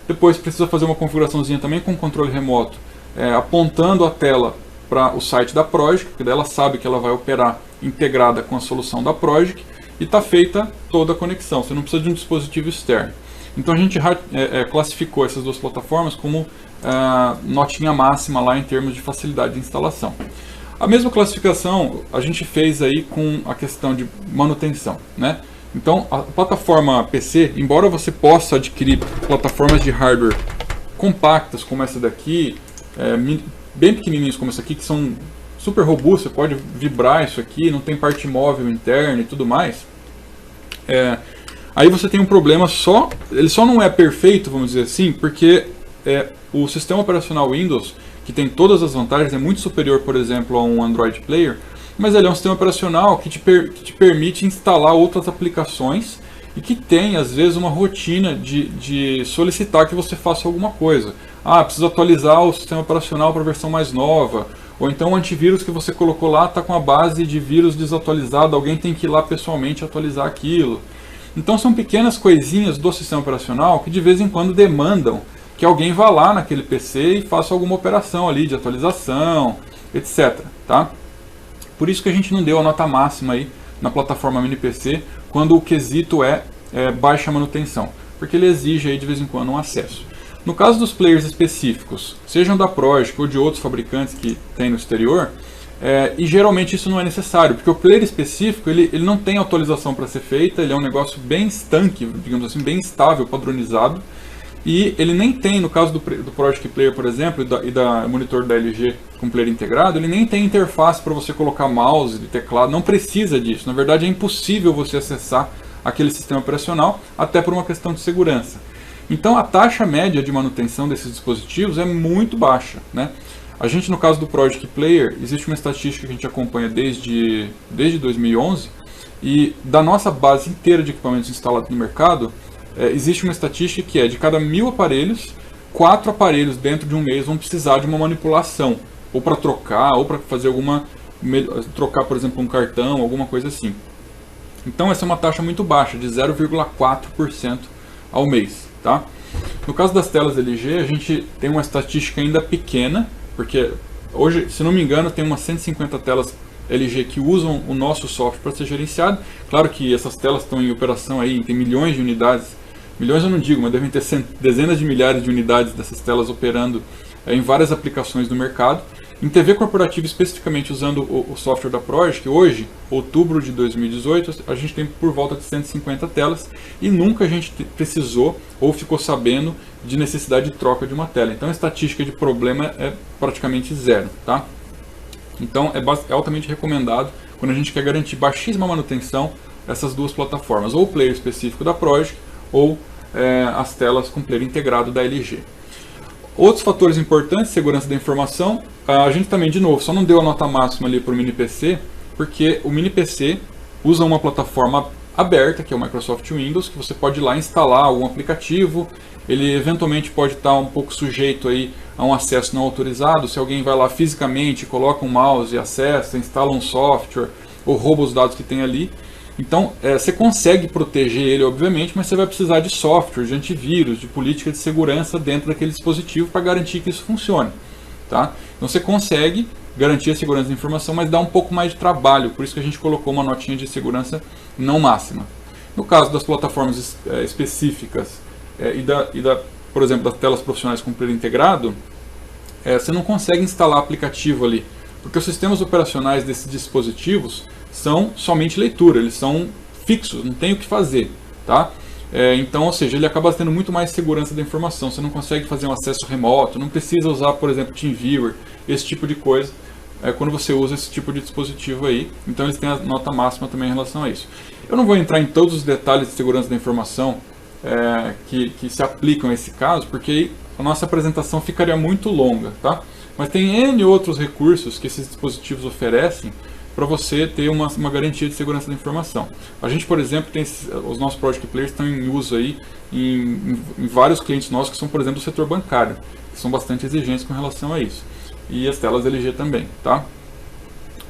Depois precisa fazer uma configuraçãozinha também com controle remoto, apontando a tela para o site da Project, porque daí ela sabe que ela vai operar integrada com a solução da Project, e está feita toda a conexão, você não precisa de um dispositivo externo. Então a gente classificou essas duas plataformas como notinha máxima lá em termos de facilidade de instalação. A mesma classificação a gente fez aí com a questão de manutenção, né? Então a plataforma PC, embora você possa adquirir plataformas de hardware compactas como essa daqui, bem pequenininhos como essa aqui, que são super robustas, você pode vibrar isso aqui, não tem parte móvel interna e tudo mais, aí você tem um problema ele só não é perfeito, vamos dizer assim, porque o sistema operacional Windows, que tem todas as vantagens, é muito superior, por exemplo, a um Android Player, mas ele é um sistema operacional que te permite instalar outras aplicações e que tem, às vezes, uma rotina de solicitar que você faça alguma coisa. Precisa atualizar o sistema operacional para a versão mais nova, ou então o antivírus que você colocou lá está com a base de vírus desatualizado, alguém tem que ir lá pessoalmente atualizar aquilo. Então são pequenas coisinhas do sistema operacional que de vez em quando demandam que alguém vá lá naquele PC e faça alguma operação ali de atualização, etc. Tá? Por isso que a gente não deu a nota máxima aí na plataforma mini PC quando o quesito é baixa manutenção, porque ele exige aí de vez em quando um acesso. No caso dos players específicos, sejam da Project ou de outros fabricantes que tem no exterior, e geralmente isso não é necessário, porque o player específico ele não tem atualização para ser feita, ele é um negócio bem estanque, digamos assim, bem estável, padronizado, e ele nem tem, no caso do Project Player, por exemplo, e da monitor da LG com player integrado, ele nem tem interface para você colocar mouse e teclado, não precisa disso. Na verdade é impossível você acessar aquele sistema operacional, até por uma questão de segurança. Então a taxa média de manutenção desses dispositivos é muito baixa, né? A gente, no caso do Project Player, existe uma estatística que a gente acompanha desde 2011, e da nossa base inteira de equipamentos instalados no mercado, existe uma estatística que de cada 1000 aparelhos, 4 aparelhos dentro de um mês vão precisar de uma manipulação, ou para trocar, ou para fazer trocar, por exemplo, um cartão, alguma coisa assim. Então essa é uma taxa muito baixa, de 0,4% ao mês, tá? No caso das telas LG, a gente tem uma estatística ainda pequena, porque hoje, se não me engano, tem umas 150 telas LG que usam o nosso software para ser gerenciado. Claro que essas telas estão em operação aí, tem milhões de unidades, milhões eu não digo, mas devem ter dezenas de milhares de unidades dessas telas operando em várias aplicações do mercado. Em TV corporativa, especificamente usando o software da Progic, hoje, outubro de 2018, a gente tem por volta de 150 telas e nunca a gente precisou ou ficou sabendo de necessidade de troca de uma tela. Então a estatística de problema é praticamente zero, tá? Então é altamente recomendado quando a gente quer garantir baixíssima manutenção essas duas plataformas, ou o player específico da Progic ou as telas com player integrado da LG. Outros fatores importantes, segurança da informação, a gente também, de novo, só não deu a nota máxima ali para o mini PC, porque o mini PC usa uma plataforma aberta, que é o Microsoft Windows, que você pode ir lá instalar algum aplicativo, ele eventualmente pode estar um pouco sujeito aí a um acesso não autorizado, se alguém vai lá fisicamente, coloca um mouse e acessa, instala um software, ou rouba os dados que tem ali. Então, você consegue proteger ele, obviamente, mas você vai precisar de software, de antivírus, de política de segurança dentro daquele dispositivo para garantir que isso funcione. Tá? Então, você consegue garantir a segurança da informação, mas dá um pouco mais de trabalho, por isso que a gente colocou uma notinha de segurança não máxima. No caso das plataformas específicas por exemplo, das telas profissionais com player integrado, você não consegue instalar aplicativo ali, porque os sistemas operacionais desses dispositivos são somente leitura, eles são fixos, não tem o que fazer, tá? Então, ou seja, ele acaba tendo muito mais segurança da informação, você não consegue fazer um acesso remoto, não precisa usar, por exemplo, TeamViewer, esse tipo de coisa, quando você usa esse tipo de dispositivo aí, então eles têm a nota máxima também em relação a isso. Eu não vou entrar em todos os detalhes de segurança da informação que se aplicam a esse caso, porque a nossa apresentação ficaria muito longa, tá? Mas tem N outros recursos que esses dispositivos oferecem para você ter uma garantia de segurança da informação. A gente, por exemplo, tem os nossos Progic Players estão em uso aí em vários clientes nossos que são, por exemplo, do setor bancário, que são bastante exigentes com relação a isso. E as telas LG também, tá?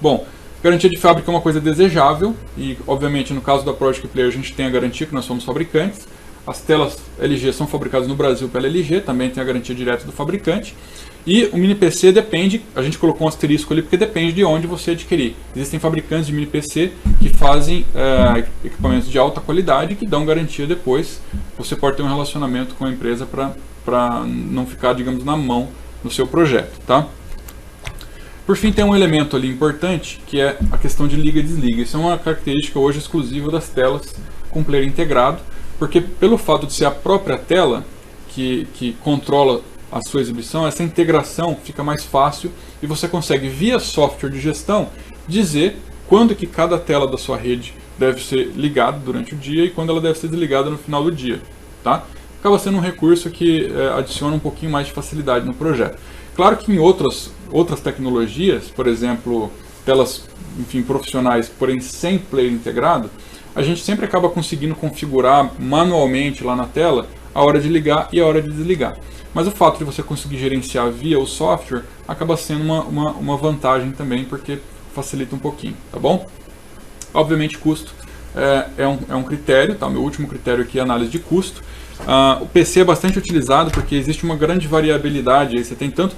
Bom, garantia de fábrica é uma coisa desejável e, obviamente, no caso da Progic Player a gente tem a garantia que nós somos fabricantes. As telas LG são fabricadas no Brasil pela LG, também tem a garantia direta do fabricante. E o mini PC depende, a gente colocou um asterisco ali porque depende de onde você adquirir. Existem fabricantes de mini PC que fazem equipamentos de alta qualidade que dão garantia depois. Você pode ter um relacionamento com a empresa para não ficar, digamos, na mão no seu projeto, tá? Por fim, tem um elemento ali importante que é a questão de liga e desliga. Isso é uma característica hoje exclusiva das telas com player integrado, porque pelo fato de ser a própria tela que controla a sua exibição, essa integração fica mais fácil e você consegue, via software de gestão, dizer quando que cada tela da sua rede deve ser ligada durante o dia e quando ela deve ser desligada no final do dia. Tá? Acaba sendo um recurso que adiciona um pouquinho mais de facilidade no projeto. Claro que em outras tecnologias, por exemplo, telas profissionais, porém sem player integrado, a gente sempre acaba conseguindo configurar manualmente lá na tela a hora de ligar e a hora de desligar. Mas o fato de você conseguir gerenciar via o software acaba sendo uma vantagem também, porque facilita um pouquinho, tá bom? Obviamente custo é um critério, tá? O meu último critério aqui é a análise de custo. O PC é bastante utilizado porque existe uma grande variabilidade, aí você tem tanto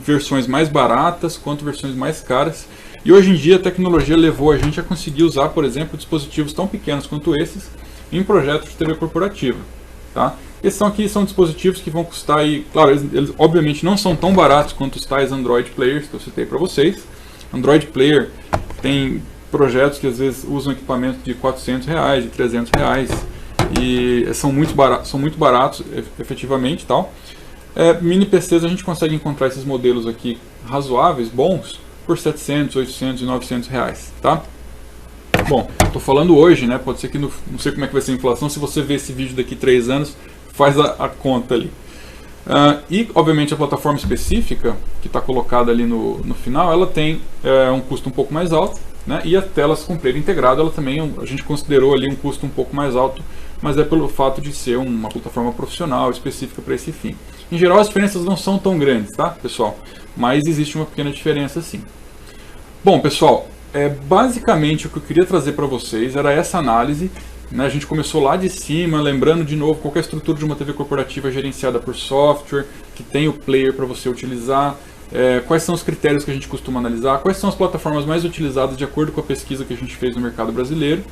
versões mais baratas quanto versões mais caras. E hoje em dia a tecnologia levou a gente a conseguir usar, por exemplo, dispositivos tão pequenos quanto esses em projetos de TV corporativa. Tá? Esses aqui são dispositivos que vão custar, aí, claro, eles obviamente não são tão baratos quanto os tais Android Players que eu citei para vocês. Android Player tem projetos que às vezes usam equipamentos de R$400, de R$300 e são muito baratos efetivamente. Tal. Mini PCs a gente consegue encontrar esses modelos aqui razoáveis, bons, por R$700, R$800 e R$900, tá? Bom, estou falando hoje, né? Pode ser que não sei como é que vai ser a inflação. Se você ver esse vídeo daqui 3 anos, faz a conta ali. E, obviamente, a plataforma específica que está colocada ali no final, ela tem um custo um pouco mais alto, né? E as telas com player integrado, ela também a gente considerou ali um custo um pouco mais alto, mas é pelo fato de ser uma plataforma profissional específica para esse fim. Em geral, as diferenças não são tão grandes, tá, pessoal? Mas existe uma pequena diferença, sim. Bom, pessoal, basicamente o que eu queria trazer para vocês era essa análise, né? A gente começou lá de cima, lembrando de novo qual é a estrutura de uma TV corporativa gerenciada por software, que tem o player para você utilizar, quais são os critérios que a gente costuma analisar, quais são as plataformas mais utilizadas de acordo com a pesquisa que a gente fez no mercado brasileiro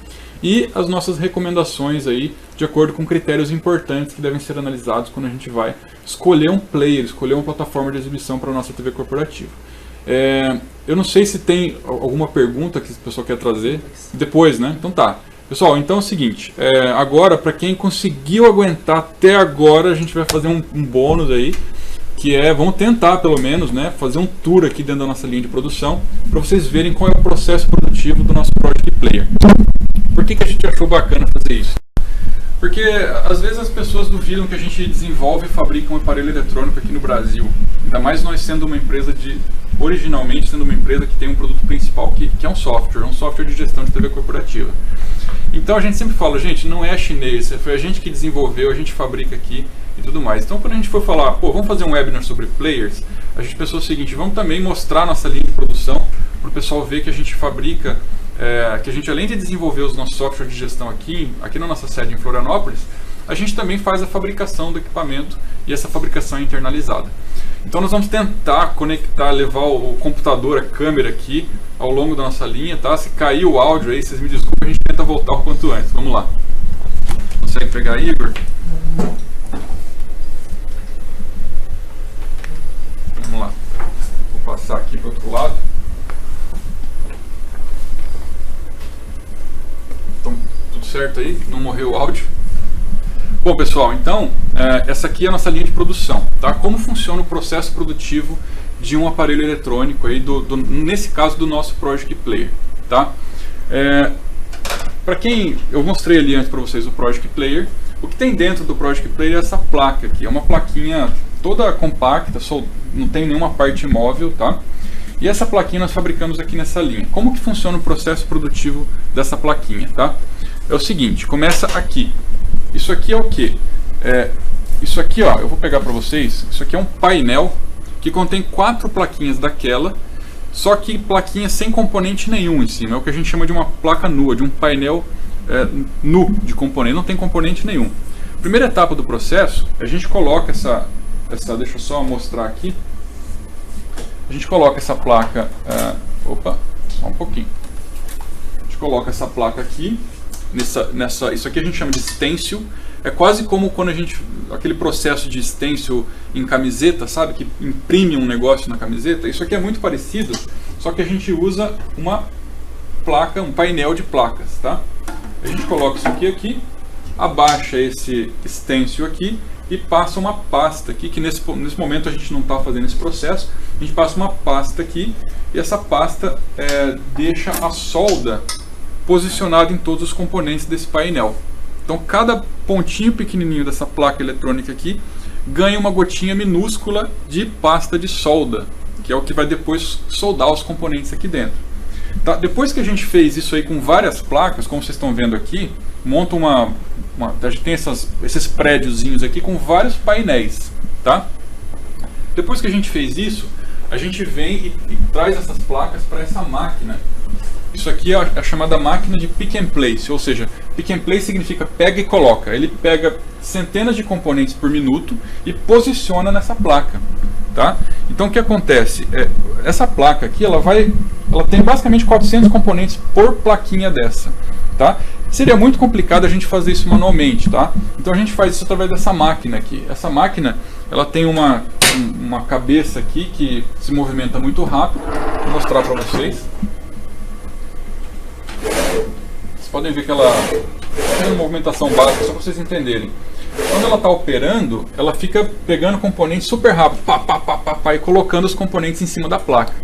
e as nossas recomendações aí de acordo com critérios importantes que devem ser analisados quando a gente vai escolher um player, escolher uma plataforma de exibição para a nossa TV corporativa. Eu não sei se tem alguma pergunta que o pessoal quer trazer. Depois, né? Então tá. Pessoal, então é o seguinte. Agora, para quem conseguiu aguentar até agora, a gente vai fazer um bônus aí. Que vamos tentar pelo menos, né, fazer um tour aqui dentro da nossa linha de produção, para vocês verem qual é o processo produtivo do nosso Project Player. Por que a gente achou bacana fazer isso? Porque às vezes as pessoas duvidam que a gente desenvolve e fabrica um aparelho eletrônico aqui no Brasil. Ainda mais nós sendo uma empresa originalmente sendo uma empresa que tem um produto principal que é um software de gestão de TV corporativa. Então a gente sempre fala, gente, não é chinês, foi a gente que desenvolveu, a gente fabrica aqui e tudo mais. Então quando a gente for falar, vamos fazer um webinar sobre players, a gente pensou o seguinte, vamos também mostrar nossa linha de produção para o pessoal ver que a gente fabrica, que a gente além de desenvolver os nossos softwares de gestão aqui na nossa sede em Florianópolis, a gente também faz a fabricação do equipamento e essa fabricação é internalizada. Então nós vamos tentar conectar, levar o computador, a câmera aqui ao longo da nossa linha, tá? Se cair o áudio aí, vocês me desculpem, a gente tenta voltar o quanto antes. Vamos lá. Consegue pegar aí, Igor? Vamos lá. Vou passar aqui para o outro lado. Então, tudo certo aí? Não morreu o áudio? Bom, pessoal, então, essa aqui é a nossa linha de produção, tá? Como funciona o processo produtivo de um aparelho eletrônico, aí nesse caso do nosso Project Player, tá? Para quem eu mostrei ali antes para vocês o Project Player, o que tem dentro do Project Player é essa placa aqui, é uma plaquinha toda compacta, não tem nenhuma parte móvel, tá? E essa plaquinha nós fabricamos aqui nessa linha. Como que funciona o processo produtivo dessa plaquinha, tá? É o seguinte, começa aqui. Isso aqui é o que? Isso aqui, ó, eu vou pegar para vocês. Isso aqui é um painel que contém 4 plaquinhas daquela, só que plaquinha sem componente nenhum em cima. É o que a gente chama de uma placa nua, de um painel nu de componente, não tem componente nenhum. Primeira etapa do processo, a gente coloca deixa eu só mostrar aqui. A gente coloca essa placa, só um pouquinho. A gente coloca essa placa aqui. Isso aqui a gente chama de stencil. É quase como quando aquele processo de stencil em camiseta, sabe, que imprime um negócio na camiseta. Isso aqui é muito parecido, só que a gente usa uma placa, um painel de placas, tá? A gente coloca isso aqui, abaixa esse stencil aqui e passa uma pasta aqui, que nesse momento a gente não está fazendo esse processo. A gente passa uma pasta aqui e essa pasta deixa a solda posicionado em todos os componentes desse painel. Então cada pontinho pequenininho dessa placa eletrônica aqui ganha uma gotinha minúscula de pasta de solda, que é o que vai depois soldar os componentes aqui dentro. Tá? Depois que a gente fez isso aí com várias placas, como vocês estão vendo aqui, monta a gente tem esses prédiozinhos aqui com vários painéis, tá? Depois que a gente fez isso, a gente vem e traz essas placas para essa máquina. Isso aqui é a chamada máquina de pick and place, ou seja, pick and place significa pega e coloca. Ele pega centenas de componentes por minuto e posiciona nessa placa, tá? Então o que acontece? Essa placa aqui, ela tem basicamente 400 componentes por plaquinha dessa, tá? Seria muito complicado a gente fazer isso manualmente, tá? Então a gente faz isso através dessa máquina aqui. Essa máquina, ela tem uma cabeça aqui que se movimenta muito rápido. Vou mostrar para vocês. Vocês podem ver que ela tem uma movimentação básica, só para vocês entenderem. Quando ela está operando, ela fica pegando componentes super rápido, e colocando os componentes em cima da placa.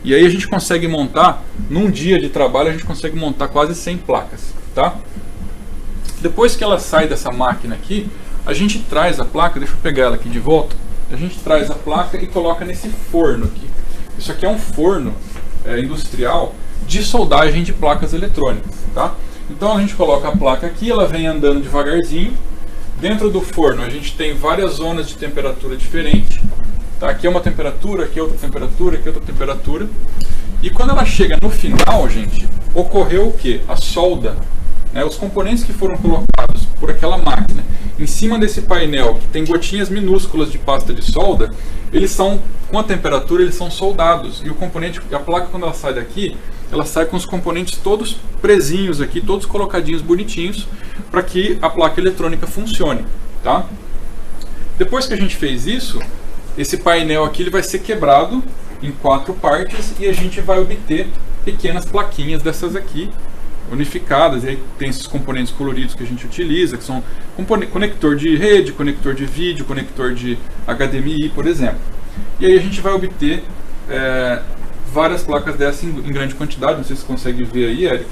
E aí a gente consegue montar, num dia de trabalho, a gente consegue montar quase 100 placas, tá? Depois que ela sai dessa máquina aqui, a gente traz a placa, deixa eu pegar ela aqui de volta, a gente traz a placa e coloca nesse forno aqui. Isso aqui é um forno industrial de soldagem de placas eletrônicas, tá? Então a gente coloca a placa aqui, ela vem andando devagarzinho. Dentro do forno a gente tem várias zonas de temperatura diferentes, tá? Aqui é uma temperatura, aqui é outra temperatura, aqui é outra temperatura. E quando ela chega no final, gente, ocorreu o que? A solda. Os componentes que foram colocados por aquela máquina em cima desse painel, que tem gotinhas minúsculas de pasta de solda, eles são, com a temperatura, eles são soldados. E o componente, a placa, quando ela sai daqui, ela sai com os componentes todos presinhos aqui, todos colocadinhos bonitinhos, para que a placa eletrônica funcione, tá? Depois que a gente fez isso, esse painel aqui ele vai ser quebrado em 4 partes e a gente vai obter pequenas plaquinhas dessas aqui, unificadas. E aí tem esses componentes coloridos que a gente utiliza, que são conector de rede, conector de vídeo, conector de HDMI, por exemplo. E aí a gente vai obter várias placas dessas em grande quantidade. Não sei se você consegue ver aí, Érico.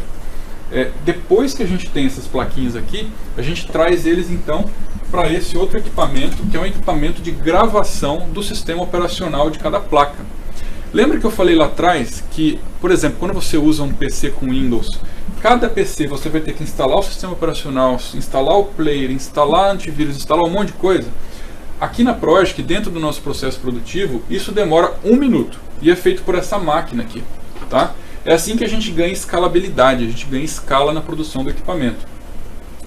Depois que a gente tem essas plaquinhas aqui, a gente traz eles então para esse outro equipamento, que é um equipamento de gravação do sistema operacional de cada placa. Lembra que eu falei lá atrás que, por exemplo, quando você usa um PC com Windows, cada PC você vai ter que instalar o sistema operacional, instalar o player, instalar antivírus, instalar um monte de coisa? Aqui na Project, dentro do nosso processo produtivo, isso demora 1 minuto e é feito por essa máquina aqui, tá? É assim que a gente ganha escalabilidade, a gente ganha escala na produção do equipamento.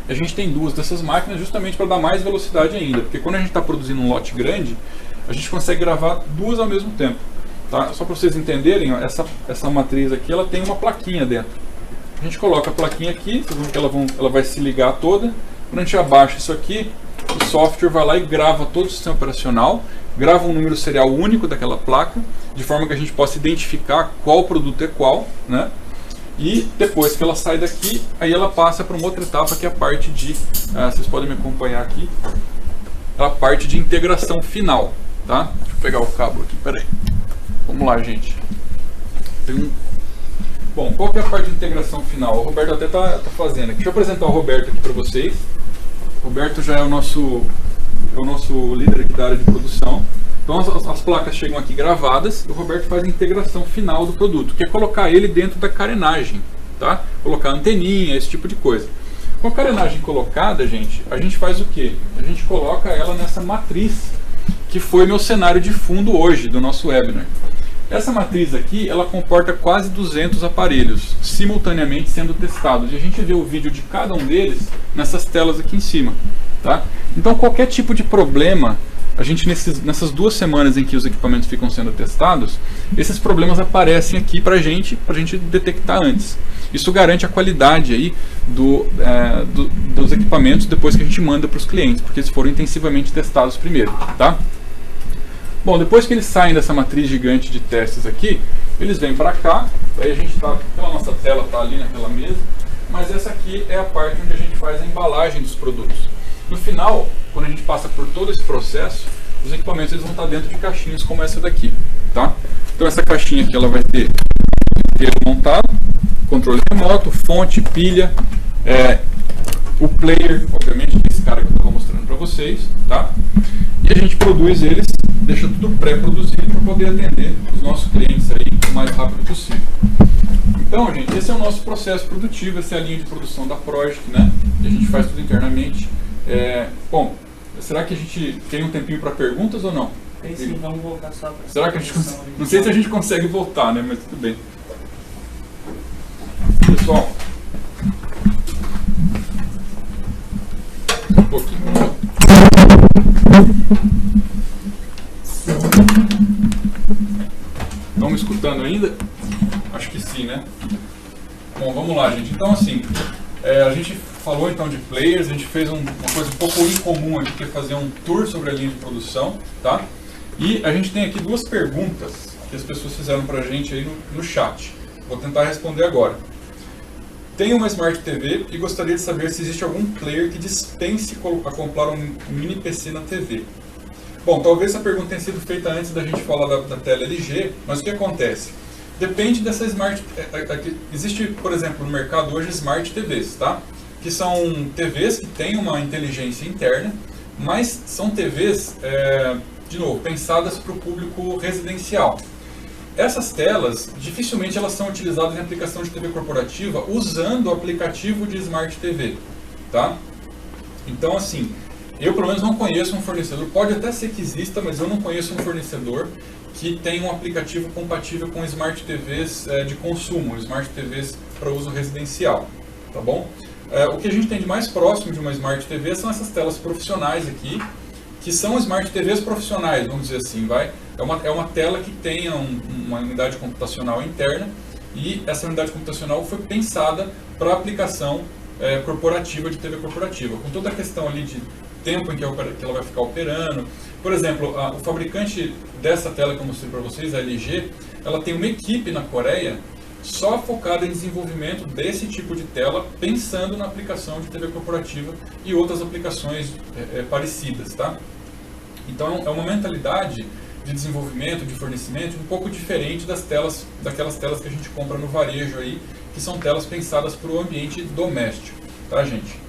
A gente tem 2 dessas máquinas justamente para dar mais velocidade ainda, porque quando a gente está produzindo um lote grande, a gente consegue gravar 2 ao mesmo tempo. Tá? Só para vocês entenderem, ó, essa matriz aqui ela tem uma plaquinha dentro. A gente coloca a plaquinha aqui, vocês vão que ela vai se ligar toda. Quando a gente abaixa isso aqui, o software vai lá e grava todo o sistema operacional, grava um número serial único daquela placa, de forma que a gente possa identificar qual produto é qual, né? E depois que ela sai daqui, aí ela passa para uma outra etapa que é a parte de, vocês podem me acompanhar aqui, a parte de integração final, tá? Deixa eu pegar o cabo aqui, peraí. Vamos lá, gente. Bom, qual que é a parte de integração final? O Roberto até tá fazendo aqui. Deixa eu apresentar o Roberto aqui para vocês. O Roberto já é o nosso líder aqui da área de produção. Então as placas chegam aqui gravadas e o Roberto faz a integração final do produto, que é colocar ele dentro da carenagem, tá? Colocar anteninha, esse tipo de coisa. Com a carenagem colocada, gente, a gente faz o quê? A gente coloca ela nessa matriz, que foi meu cenário de fundo hoje, do nosso webinar. Essa matriz aqui, ela comporta quase 200 aparelhos, simultaneamente sendo testados. E a gente vê o vídeo de cada um deles nessas telas aqui em cima, tá? Então qualquer tipo de problema, a gente nessas 2 semanas em que os equipamentos ficam sendo testados, esses problemas aparecem aqui pra gente detectar antes. Isso garante a qualidade aí dos equipamentos depois que a gente manda para os clientes, porque eles foram intensivamente testados primeiro, tá? Bom, depois que eles saem dessa matriz gigante de testes aqui, eles vêm para cá, aí a gente está, aquela nossa tela está ali naquela mesa, mas essa aqui é a parte onde a gente faz a embalagem dos produtos. No final, quando a gente passa por todo esse processo, os equipamentos eles vão estar dentro de caixinhas como essa daqui, tá? Então essa caixinha aqui ela vai ter inteiro montado, controle remoto, fonte, pilha, o player, obviamente, esse cara que eu estou mostrando para vocês, tá? E a gente produz eles, deixa tudo pré-produzido para poder atender os nossos clientes aí o mais rápido possível. Então, gente, esse é o nosso processo produtivo, essa é a linha de produção da Project, né? E a gente faz tudo internamente. Bom, será que a gente tem um tempinho para perguntas ou não? Tem sim, vamos voltar só para. Será que a gente não sei se a gente consegue voltar, né? Mas tudo bem. Pessoal, um pouquinho. Estão me escutando ainda? Acho que sim, né? Bom, vamos lá, gente. Então, assim, a gente falou então de players, a gente fez uma coisa um pouco incomum aqui, que é fazer um tour sobre a linha de produção, tá? E a gente tem aqui 2 perguntas que as pessoas fizeram pra gente aí no chat. Vou tentar responder agora. Tenho uma Smart TV e gostaria de saber se existe algum player que dispense acoplar um mini PC na TV. Bom, talvez essa pergunta tenha sido feita antes da gente falar da tela LG, mas o que acontece? Depende dessa Smart... Existe, por exemplo, no mercado hoje Smart TVs, tá? Que são TVs que têm uma inteligência interna, mas são TVs, de novo, pensadas para o público residencial. Essas telas, dificilmente elas são utilizadas em aplicação de TV corporativa usando o aplicativo de Smart TV, tá? Então, assim, eu pelo menos não conheço um fornecedor, pode até ser que exista, mas eu não conheço um fornecedor que tem um aplicativo compatível com Smart TVs de consumo, Smart TVs para uso residencial, tá bom? O que a gente tem de mais próximo de uma Smart TV são essas telas profissionais aqui, que são Smart TVs profissionais, vamos dizer assim, vai? É uma tela que tenha uma unidade computacional interna e essa unidade computacional foi pensada para aplicação corporativa de TV corporativa, com toda a questão ali de tempo em que ela vai ficar operando. Por exemplo, o fabricante dessa tela que eu mostrei para vocês, a LG, ela tem uma equipe na Coreia só focada em desenvolvimento desse tipo de tela, pensando na aplicação de TV corporativa e outras aplicações parecidas, tá? Então é uma mentalidade de desenvolvimento, de fornecimento um pouco diferente daquelas telas que a gente compra no varejo aí, que são telas pensadas para o ambiente doméstico, tá, gente?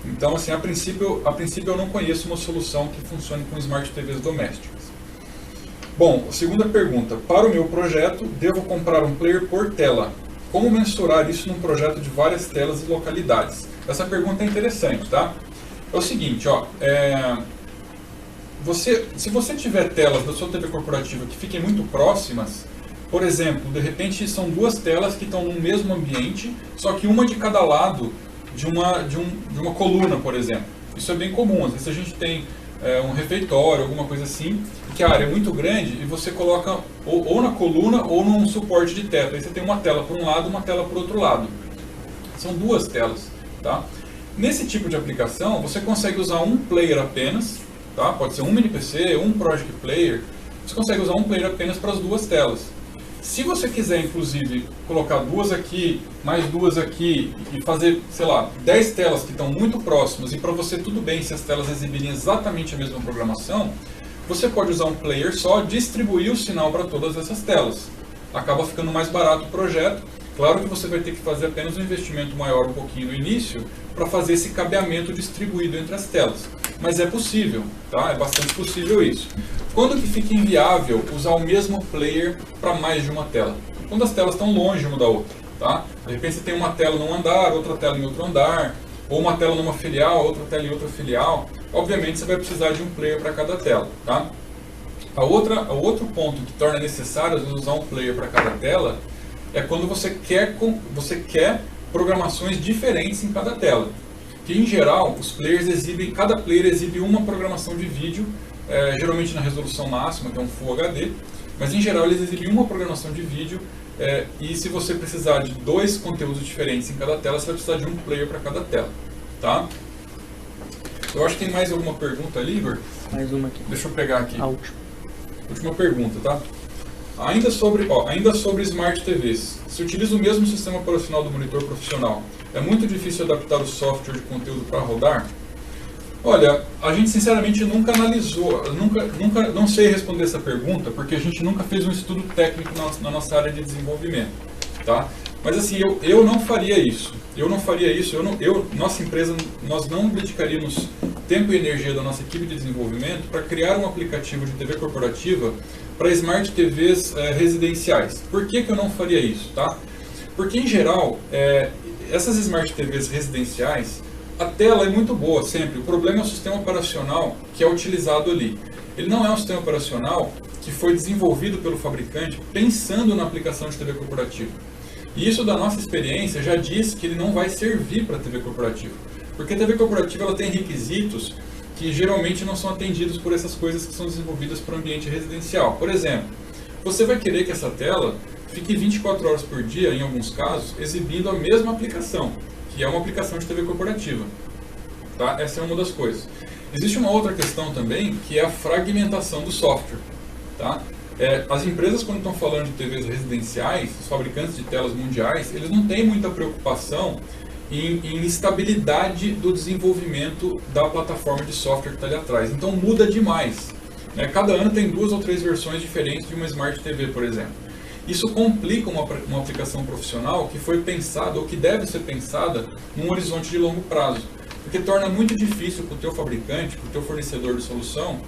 Então, assim, a princípio eu não conheço uma solução que funcione com Smart TVs domésticas. Bom, segunda pergunta. Para o meu projeto, devo comprar um player por tela. Como mensurar isso num projeto de várias telas e localidades? Essa pergunta é interessante, tá? É o seguinte, ó, se você tiver telas da sua TV corporativa que fiquem muito próximas, por exemplo, de repente são duas telas que estão no mesmo ambiente, só que uma de cada lado de uma coluna, por exemplo. Isso é bem comum. Às vezes a gente tem um refeitório, alguma coisa assim, que a área é muito grande e você coloca ou na coluna ou num suporte de teto. Aí você tem uma tela por um lado, uma tela por outro lado. São duas telas, tá? Nesse tipo de aplicação, você consegue usar um player apenas, tá? Pode ser um mini PC, um Project Player. Você consegue usar um player apenas para as duas telas. Se você quiser, inclusive, colocar duas aqui, mais duas aqui e fazer, sei lá, 10 telas que estão muito próximas e para você tudo bem se as telas exibirem exatamente a mesma programação, você pode usar um player só, distribuir o sinal para todas essas telas. Acaba ficando mais barato o projeto. Claro que você vai ter que fazer apenas um investimento maior um pouquinho no início para fazer esse cabeamento distribuído entre as telas. Mas é possível, tá? É bastante possível isso. Quando que fica inviável usar o mesmo player para mais de uma tela? Quando as telas estão longe uma da outra, tá? De repente você tem uma tela num andar, outra tela em outro andar, ou uma tela numa filial, outra tela em outra filial. Obviamente você vai precisar de um player para cada tela, tá? O outro ponto que torna necessário às vezes usar um player para cada tela é quando você quer programações diferentes em cada tela. Que em geral os players cada player exibe uma programação de vídeo, geralmente na resolução máxima, que é um Full HD, mas em geral eles exibem uma programação de vídeo, e se você precisar de dois conteúdos diferentes em cada tela, você vai precisar de um player para cada tela, tá? Eu acho que tem mais alguma pergunta ali, Igor? Mais uma aqui. Deixa eu pegar aqui. A última. Última pergunta, tá? Ainda sobre Smart TVs. Se utiliza o mesmo sistema operacional do monitor profissional, é muito difícil adaptar o software de conteúdo para rodar? Olha, a gente sinceramente nunca analisou, não sei responder essa pergunta, porque a gente nunca fez um estudo técnico na nossa área de desenvolvimento, tá? Mas assim, eu não faria isso. Nossa empresa, nós não dedicaríamos tempo e energia da nossa equipe de desenvolvimento para criar um aplicativo de TV corporativa para Smart TVs residenciais. Por que eu não faria isso, tá? Porque em geral, essas Smart TVs residenciais, a tela é muito boa sempre. O problema é o sistema operacional que é utilizado ali. Ele não é um sistema operacional que foi desenvolvido pelo fabricante pensando na aplicação de TV corporativa. E isso, da nossa experiência, já diz que ele não vai servir para TV corporativa. Porque a TV corporativa ela tem requisitos que geralmente não são atendidos por essas coisas que são desenvolvidas para o ambiente residencial. Por exemplo, você vai querer que essa tela fique 24 horas por dia, em alguns casos, exibindo a mesma aplicação, que é uma aplicação de TV corporativa. Tá? Essa é uma das coisas. Existe uma outra questão também, que é a fragmentação do software. Tá? As empresas, quando estão falando de TVs residenciais, os fabricantes de telas mundiais, eles não têm muita preocupação em estabilidade do desenvolvimento da plataforma de software que está ali atrás. Então muda demais. Cada ano tem 2 ou 3 versões diferentes de uma Smart TV, por exemplo. Isso complica uma aplicação profissional que foi pensada ou que deve ser pensada num horizonte de longo prazo. Porque torna muito difícil para o teu fabricante, para o teu fornecedor de solução,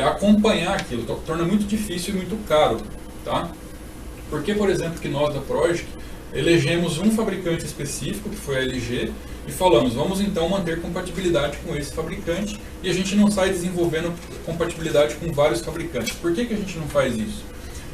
acompanhar aquilo. Torna muito difícil e muito caro. Tá? Porque, por exemplo, que nós da Project elegemos um fabricante específico, que foi a LG, e falamos, vamos então manter compatibilidade com esse fabricante, e a gente não sai desenvolvendo compatibilidade com vários fabricantes. Por que a gente não faz isso?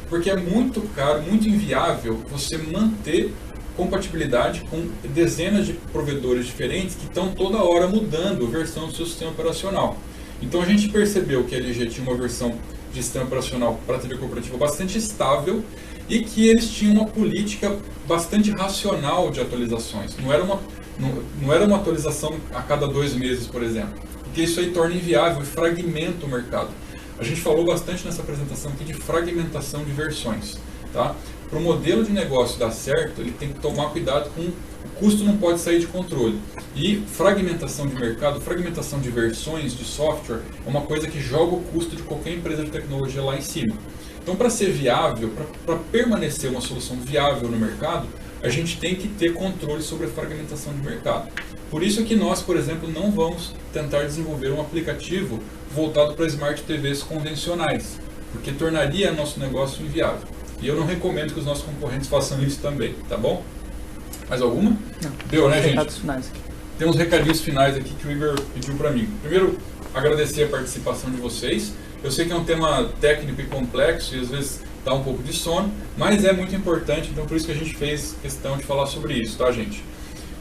Porque é muito caro, muito inviável você manter compatibilidade com dezenas de provedores diferentes que estão toda hora mudando a versão do seu sistema operacional. Então a gente percebeu que a LG tinha uma versão de sistema operacional para TV corporativa bastante estável e que eles tinham uma política bastante racional de atualizações. Não era uma atualização a cada 2 meses, por exemplo. Porque isso aí torna inviável e fragmenta o mercado. A gente falou bastante nessa apresentação aqui de fragmentação de versões. Tá? Para o modelo de negócio dar certo, ele tem que tomar cuidado com o custo, não pode sair de controle. E fragmentação de mercado, fragmentação de versões de software é uma coisa que joga o custo de qualquer empresa de tecnologia lá em cima. Então, para ser viável, para permanecer uma solução viável no mercado, a gente tem que ter controle sobre a fragmentação de mercado. Por isso que nós, por exemplo, não vamos tentar desenvolver um aplicativo voltado para Smart TVs convencionais, porque tornaria nosso negócio inviável. E eu não recomendo que os nossos concorrentes façam isso também, tá bom? Mais alguma? Não. Deu, né, gente? Recados finais aqui. Tem uns recadinhos finais aqui que o Igor pediu para mim. Primeiro, agradecer a participação de vocês. Eu sei que é um tema técnico e complexo e às vezes dá um pouco de sono, mas é muito importante, então por isso que a gente fez questão de falar sobre isso, tá, gente?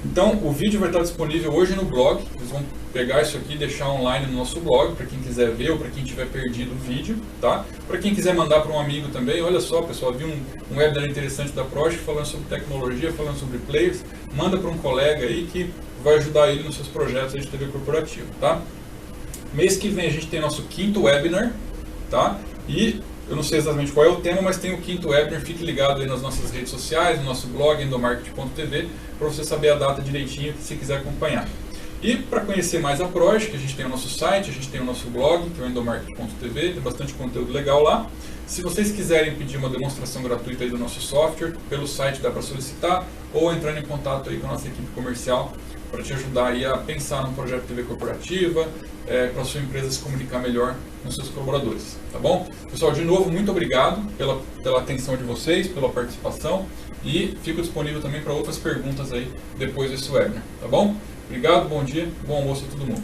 Então, o vídeo vai estar disponível hoje no blog. Vocês vão pegar isso aqui e deixar online no nosso blog, para quem quiser ver ou para quem tiver perdido o vídeo, tá? Para quem quiser mandar para um amigo também, olha só, pessoal, vi um webinar interessante da Project falando sobre tecnologia, falando sobre players, manda para um colega aí que vai ajudar ele nos seus projetos de TV corporativa, tá? Mês que vem a gente tem nosso 5º webinar, tá? E eu não sei exatamente qual é o tema, mas tem o 5º webinar, fique ligado aí nas nossas redes sociais, no nosso blog, endomarketing.tv, para você saber a data direitinho, se quiser acompanhar. E para conhecer mais a Project, a gente tem o nosso site, a gente tem o nosso blog, que é o endomarketing.tv, tem bastante conteúdo legal lá. Se vocês quiserem pedir uma demonstração gratuita aí do nosso software, pelo site dá para solicitar, ou entrando em contato aí com a nossa equipe comercial, para te ajudar aí a pensar num projeto de TV corporativa, para a sua empresa se comunicar melhor com seus colaboradores, tá bom? Pessoal, de novo, muito obrigado pela atenção de vocês, pela participação, e fico disponível também para outras perguntas aí depois desse webinar, tá bom? Obrigado, bom dia, bom almoço a todo mundo.